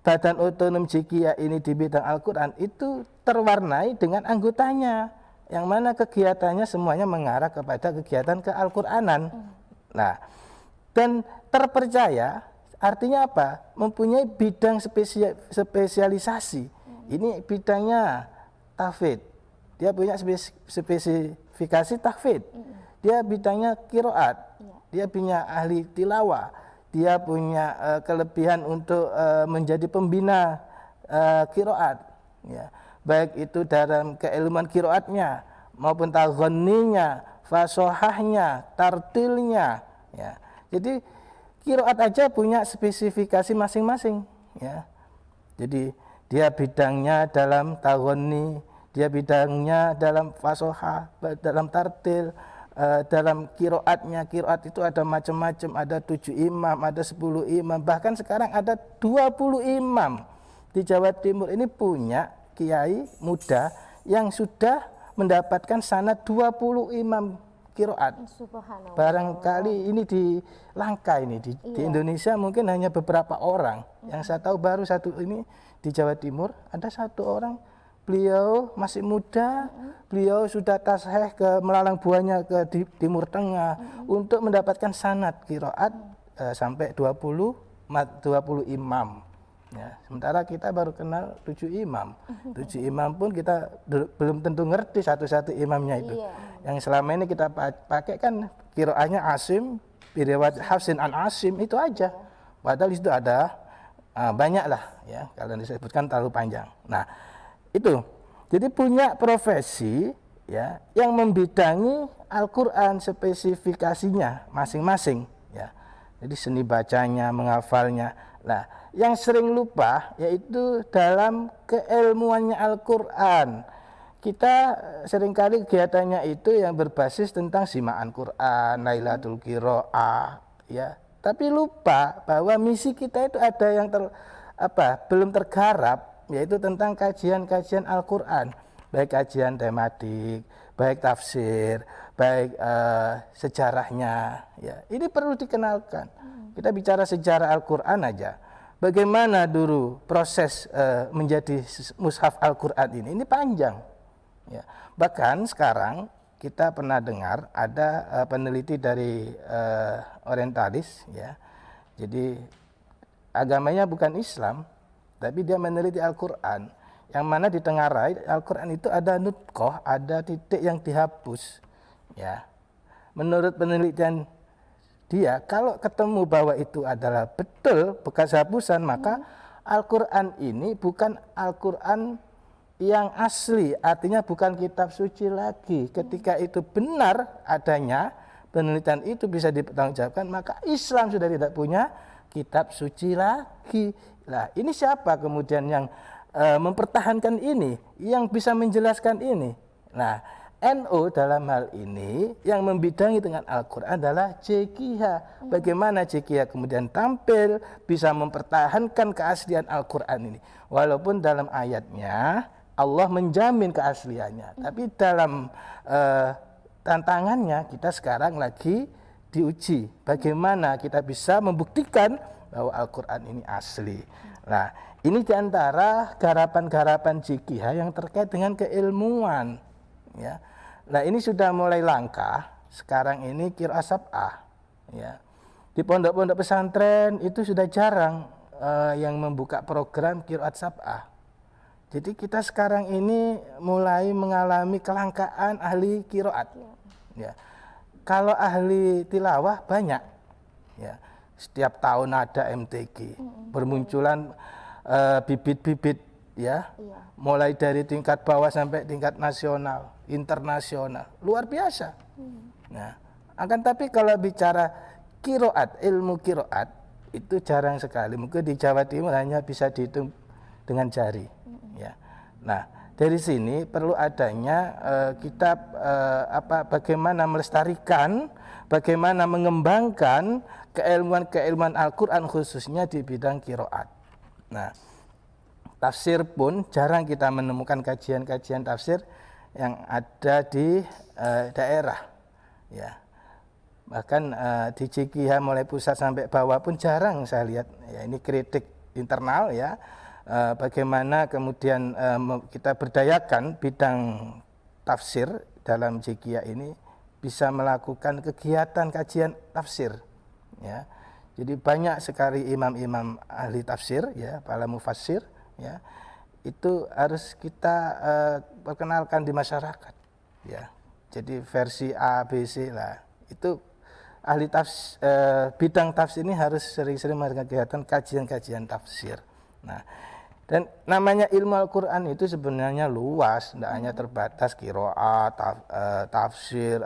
Badan Otonom JKH ini di bidang Al-Quran itu terwarnai dengan anggotanya, yang mana kegiatannya semuanya mengarah kepada kegiatan ke-Al-Quranan. Nah, dan terpercaya artinya apa? Mempunyai bidang spesialisasi. Ini bidangnya tahfidz. Dia punya spesifikasi tahfidz. Dia bidangnya qiraat. Dia punya ahli tilawah. Dia punya kelebihan untuk menjadi pembina qiraat, ya. Baik itu dalam keilmuan qiraatnya maupun taghonninya, fasohahnya, tartilnya, ya. Jadi qiraat aja punya spesifikasi masing-masing, ya. Jadi dia bidangnya dalam taghonni, dia bidangnya dalam fasohah, dalam tartil. Dalam kiroatnya, kiroat itu ada macam-macam, ada 7 imam, ada 10 imam, bahkan sekarang ada 20 imam di Jawa Timur ini punya kiai muda yang sudah mendapatkan sanad 20 imam kiroat. Barangkali ini di langka ini di Indonesia mungkin hanya beberapa orang. Yang saya tahu baru satu ini di Jawa Timur ada satu orang. Beliau masih muda, beliau sudah tasahih ke melalang buahnya ke Timur Tengah untuk mendapatkan sanad qiraat sampai 20 imam. Ya, sementara kita baru kenal 7 imam. 7 imam pun kita belum tentu ngerti satu-satu imamnya itu. Yang selama ini kita pakai kan qiraatnya Asim, riwayat Hafsin an Asim itu aja. Padahal itu ada banyak lah ya, kalau disebutkan terlalu panjang. Nah, itu jadi punya profesi ya yang membidangi Al-Quran spesifikasinya masing-masing ya. Jadi seni bacanya, menghafalnya, Nah, yang sering lupa yaitu dalam keilmuannya Al-Quran. Kita seringkali kegiatannya itu yang berbasis tentang simaan Quran, Lailatul Qiraah, ya. Tapi lupa bahwa misi kita itu ada yang belum tergarap, yaitu tentang kajian-kajian Al-Quran, baik kajian tematik, baik tafsir, baik sejarahnya. Ya, ini perlu dikenalkan. Kita bicara sejarah Al-Quran aja. Bagaimana dulu proses menjadi mushaf Al-Quran ini panjang. Ya. Bahkan sekarang kita pernah dengar ada peneliti dari orientalis, ya. Jadi agamanya bukan Islam, tapi dia meneliti Al-Quran, yang mana di tengah rai Al-Quran itu ada nutqoh, ada titik yang dihapus. Ya. Menurut penelitian dia, kalau ketemu bahwa itu adalah betul bekas hapusan, maka Al-Quran ini bukan Al-Quran yang asli, artinya bukan kitab suci lagi. Ketika itu benar adanya, penelitian itu bisa dipertanggungjawabkan, maka Islam sudah tidak punya kitab suci lagi. Nah, ini siapa kemudian yang mempertahankan ini, yang bisa menjelaskan ini? Nah, NU dalam hal ini yang membidangi dengan Al-Quran adalah JKH. Bagaimana JKH kemudian tampil bisa mempertahankan keaslian Al-Quran ini. Walaupun dalam ayatnya Allah menjamin keasliannya, tapi dalam tantangannya kita sekarang lagi diuji. Bagaimana kita bisa membuktikan bahwa Al-Quran ini asli. Nah, ini diantara garapan-garapan JKH yang terkait dengan keilmuan. Ya. Nah, ini sudah mulai langka. Sekarang ini qiraah sab'ah. Ya. Di pondok-pondok pesantren itu sudah jarang yang membuka program qiraat sab'ah. Jadi kita sekarang ini mulai mengalami kelangkaan ahli qiraat. Ya. Kalau ahli tilawah banyak. Ya. Setiap tahun ada MTQ. Bermunculan bibit-bibit, ya. Mulai dari tingkat bawah sampai tingkat nasional, internasional. Luar biasa. Nah, akan tapi kalau bicara qiraat, ilmu qiraat itu jarang sekali. Mungkin di Jawa Timur hanya bisa dihitung dengan jari. Ya. Nah, dari sini perlu adanya kitab bagaimana melestarikan, bagaimana mengembangkan keilmuan-keilmuan Al-Quran khususnya di bidang qiraat. Nah, tafsir pun jarang kita menemukan kajian-kajian tafsir yang ada di daerah. Ya. Bahkan di JKH mulai pusat sampai bawah pun jarang saya lihat. Ya, ini kritik internal, ya. Bagaimana kemudian kita berdayakan bidang tafsir dalam JKH ini bisa melakukan kegiatan kajian tafsir, ya. Jadi banyak sekali imam-imam ahli tafsir, ya, para mufassir, ya. Itu harus kita perkenalkan di masyarakat, ya. Jadi versi A, B, C lah. Itu ahli tafsir, bidang tafsir ini harus sering-sering melakukan kegiatan kajian-kajian tafsir. Nah, dan namanya ilmu Al-Quran itu sebenarnya luas, tidak hanya terbatas qiraat, tafsir,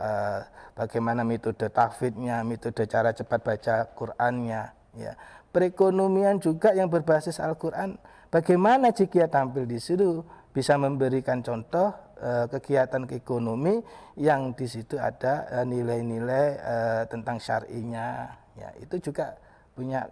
bagaimana metode tahfidnya, metode cara cepat baca Qurannya, ya. Perekonomian juga yang berbasis Al-Quran, bagaimana jika tampil di situ bisa memberikan contoh kegiatan ekonomi yang di situ ada nilai-nilai tentang syar'inya, ya. Itu juga punya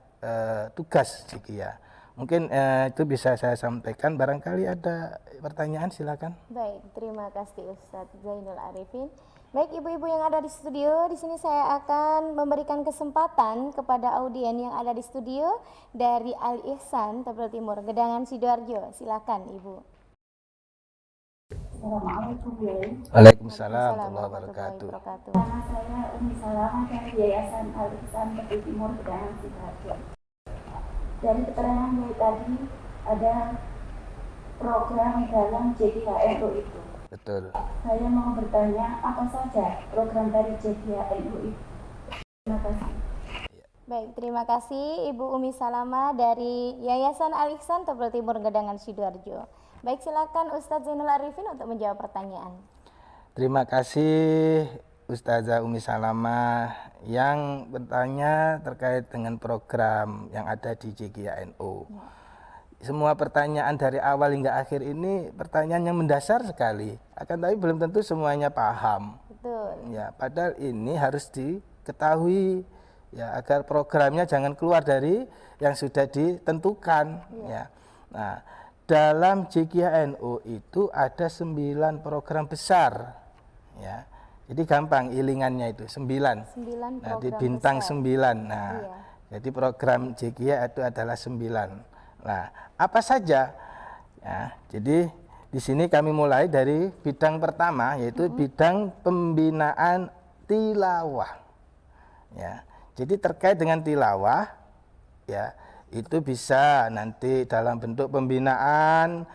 tugas jika. Mungkin itu bisa saya sampaikan. Barangkali ada pertanyaan, silakan. Baik, terima kasih Ustadz Zainul Arifin. Baik, ibu-ibu yang ada di studio, di sini saya akan memberikan kesempatan kepada audien yang ada di studio dari Al Ihsan Tegal Timur, Gedangan Sidoarjo. Silakan, Ibu. Assalamualaikum Bu. Waalaikumsalam warahmatullahi wabarakatuh. Nama saya Umi Salamah dari Yayasan Al Ihsan Tegal Timur, Gedangan Sidoarjo. Dari keterangan Bu tadi ada program dalam JKH NU itu. Betul. Saya mau bertanya apa saja program dari JKH NU itu. Terima kasih. Baik, terima kasih Ibu Umi Salama dari Yayasan Al Ihsan Tegal Timur, Gedangan Sidoarjo. Baik, silakan Ustadz Zainul Arifin untuk menjawab pertanyaan. Terima kasih Ustazah Umi Salamah yang bertanya terkait dengan program yang ada di JKIA NU. Semua pertanyaan dari awal hingga akhir ini pertanyaan yang mendasar sekali. Akan tapi belum tentu semuanya paham. Betul. Ya, padahal ini harus diketahui ya agar programnya jangan keluar dari yang sudah ditentukan. Ya. Nah, dalam JKIA NU itu ada 9 program besar. Ya. Jadi gampang ilingannya itu 9. 9 Nah, di program bintang besar. 9. Nah, jadi program JKIA itu adalah 9. Nah, apa saja? Ya, jadi di sini kami mulai dari bidang pertama yaitu bidang pembinaan tilawah. Ya. Jadi terkait dengan tilawah ya, itu bisa nanti dalam bentuk pembinaan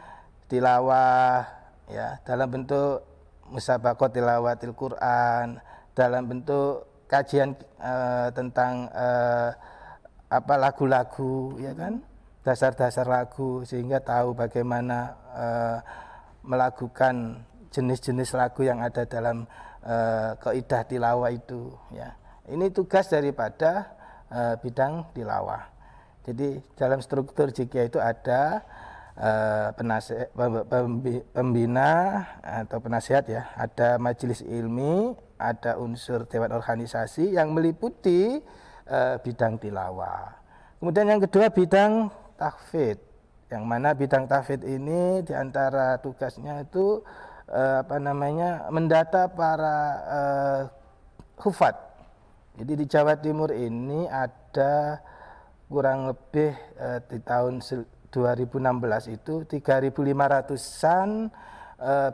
tilawah ya, dalam bentuk musabaqah tilawatil Quran, dalam bentuk kajian tentang lagu-lagu ya kan, dasar-dasar lagu sehingga tahu bagaimana melakukan jenis-jenis lagu yang ada dalam kaidah tilawah itu ya. Ini tugas daripada bidang tilawah. Jadi dalam struktur JKIA itu ada pembina atau penasihat ya, ada majelis ilmi, ada unsur dewan organisasi yang meliputi bidang tilawah. Kemudian yang kedua bidang tahfidz, yang mana bidang tahfidz ini diantara tugasnya itu mendata para hufad. Jadi di Jawa Timur ini ada kurang lebih di tahun 2016 itu 3.500-an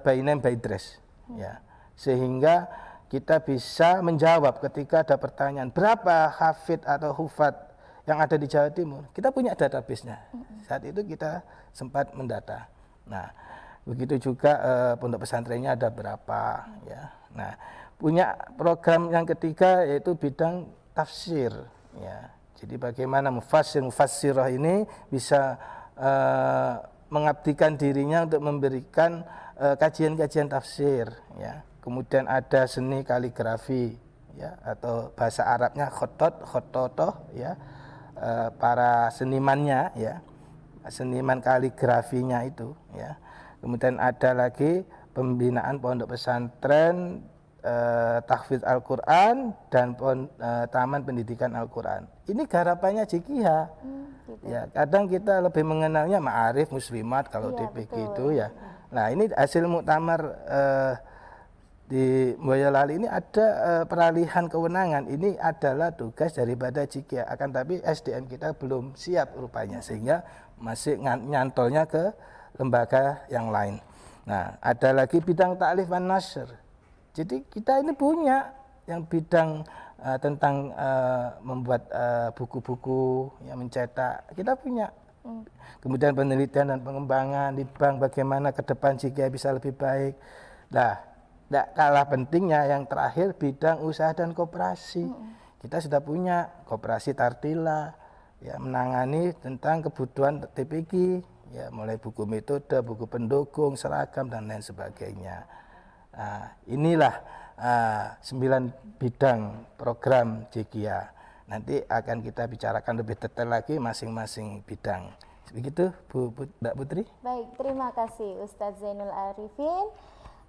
by name by dress ya, sehingga kita bisa menjawab ketika ada pertanyaan berapa hafid atau hufad yang ada di Jawa Timur, kita punya database-nya. Saat itu kita sempat mendata. Nah, begitu juga pondok pesantrennya ada berapa ya. Nah, punya program yang ketiga yaitu bidang tafsir ya. Jadi bagaimana mufassirah ini bisa mengabdikan dirinya untuk memberikan kajian-kajian tafsir ya. Kemudian ada seni kaligrafi ya, atau bahasa Arabnya khototoh ya, para senimannya ya, seniman kaligrafinya itu ya. Kemudian ada lagi pembinaan pondok pesantren, tahfidz Al-Quran dan taman pendidikan Al-Quran. Ini garapannya JKIA. Gitu. Ya, kadang kita lebih mengenalnya ma'arif muslimat kalau TPG itu ya. Nah, ini hasil muktamar di Boyolali ini ada peralihan kewenangan. Ini adalah tugas daripada JKIA. Akan tapi SDM kita belum siap rupanya sehingga masih nyantolnya ke lembaga yang lain. Nah, ada lagi bidang ta'lif wan nasr. Jadi kita ini punya yang bidang tentang membuat buku-buku, yang mencetak, kita punya. Kemudian penelitian dan pengembangan di bank, bagaimana ke depan JKIA bisa lebih baik. Nah, tidak kalah pentingnya yang terakhir bidang usaha dan koperasi. Kita sudah punya koperasi Tartila, ya, menangani tentang kebutuhan TPG, ya, mulai buku metode, buku pendukung, seragam dan lain sebagainya. Nah, inilah 9 bidang program JKIA. Nanti akan kita bicarakan lebih detail lagi masing-masing bidang. Begitu Mbak Putri. Baik, terima kasih Ustadz Zainul Arifin.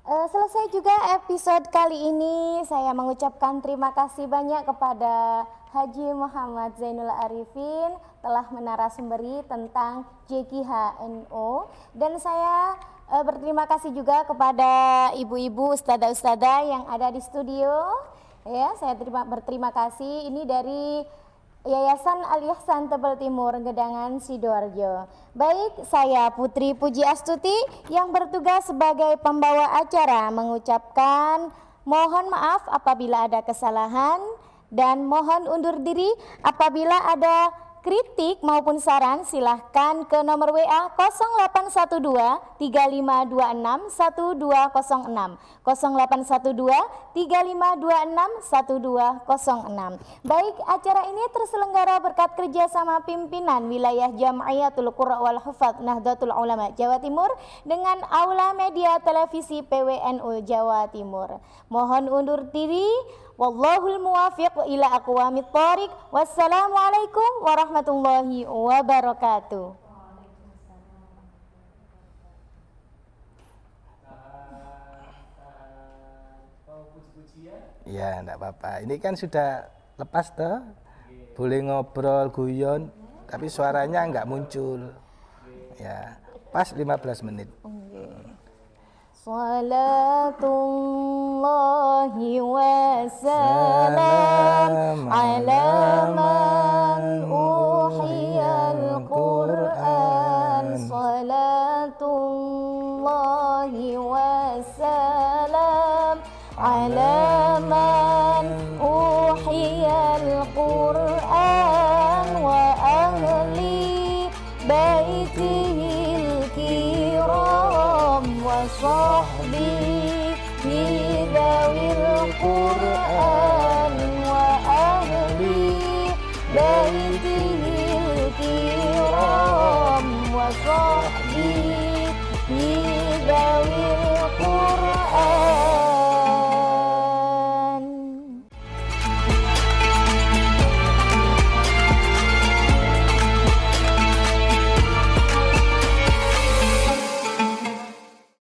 Selesai juga episode kali ini. Saya mengucapkan terima kasih banyak kepada Haji Muhammad Zainul Arifin telah menarasumberi tentang JKIA NU, dan saya berterima kasih juga kepada ibu-ibu ustadzah-ustadzah yang ada di studio. Ya, saya berterima kasih. Ini dari Yayasan Al-Ihsan Tebel Timur Gedangan Sidoarjo. Baik, saya Putri Puji Astuti yang bertugas sebagai pembawa acara mengucapkan mohon maaf apabila ada kesalahan dan mohon undur diri apabila ada kritik maupun saran silahkan ke nomor WA 0812 3526 1206 0812 3526 1206. Baik, acara ini terselenggara berkat kerjasama pimpinan wilayah Jam'iyatul Qurra wal Hufadz Nahdlatul Ulama Jawa Timur dengan Aula Media Televisi PWNU Jawa Timur. Mohon undur diri. Wallahul muwafiq ila aqwamit thoriq. Wassalamualaikum warahmatullahi wabarakatuh. Ya, enggak apa-apa. Ini kan sudah lepas toh. Boleh ngobrol, guyon, tapi suaranya enggak muncul. Ya, pas 15 menit. Salatullahi wa salam ala man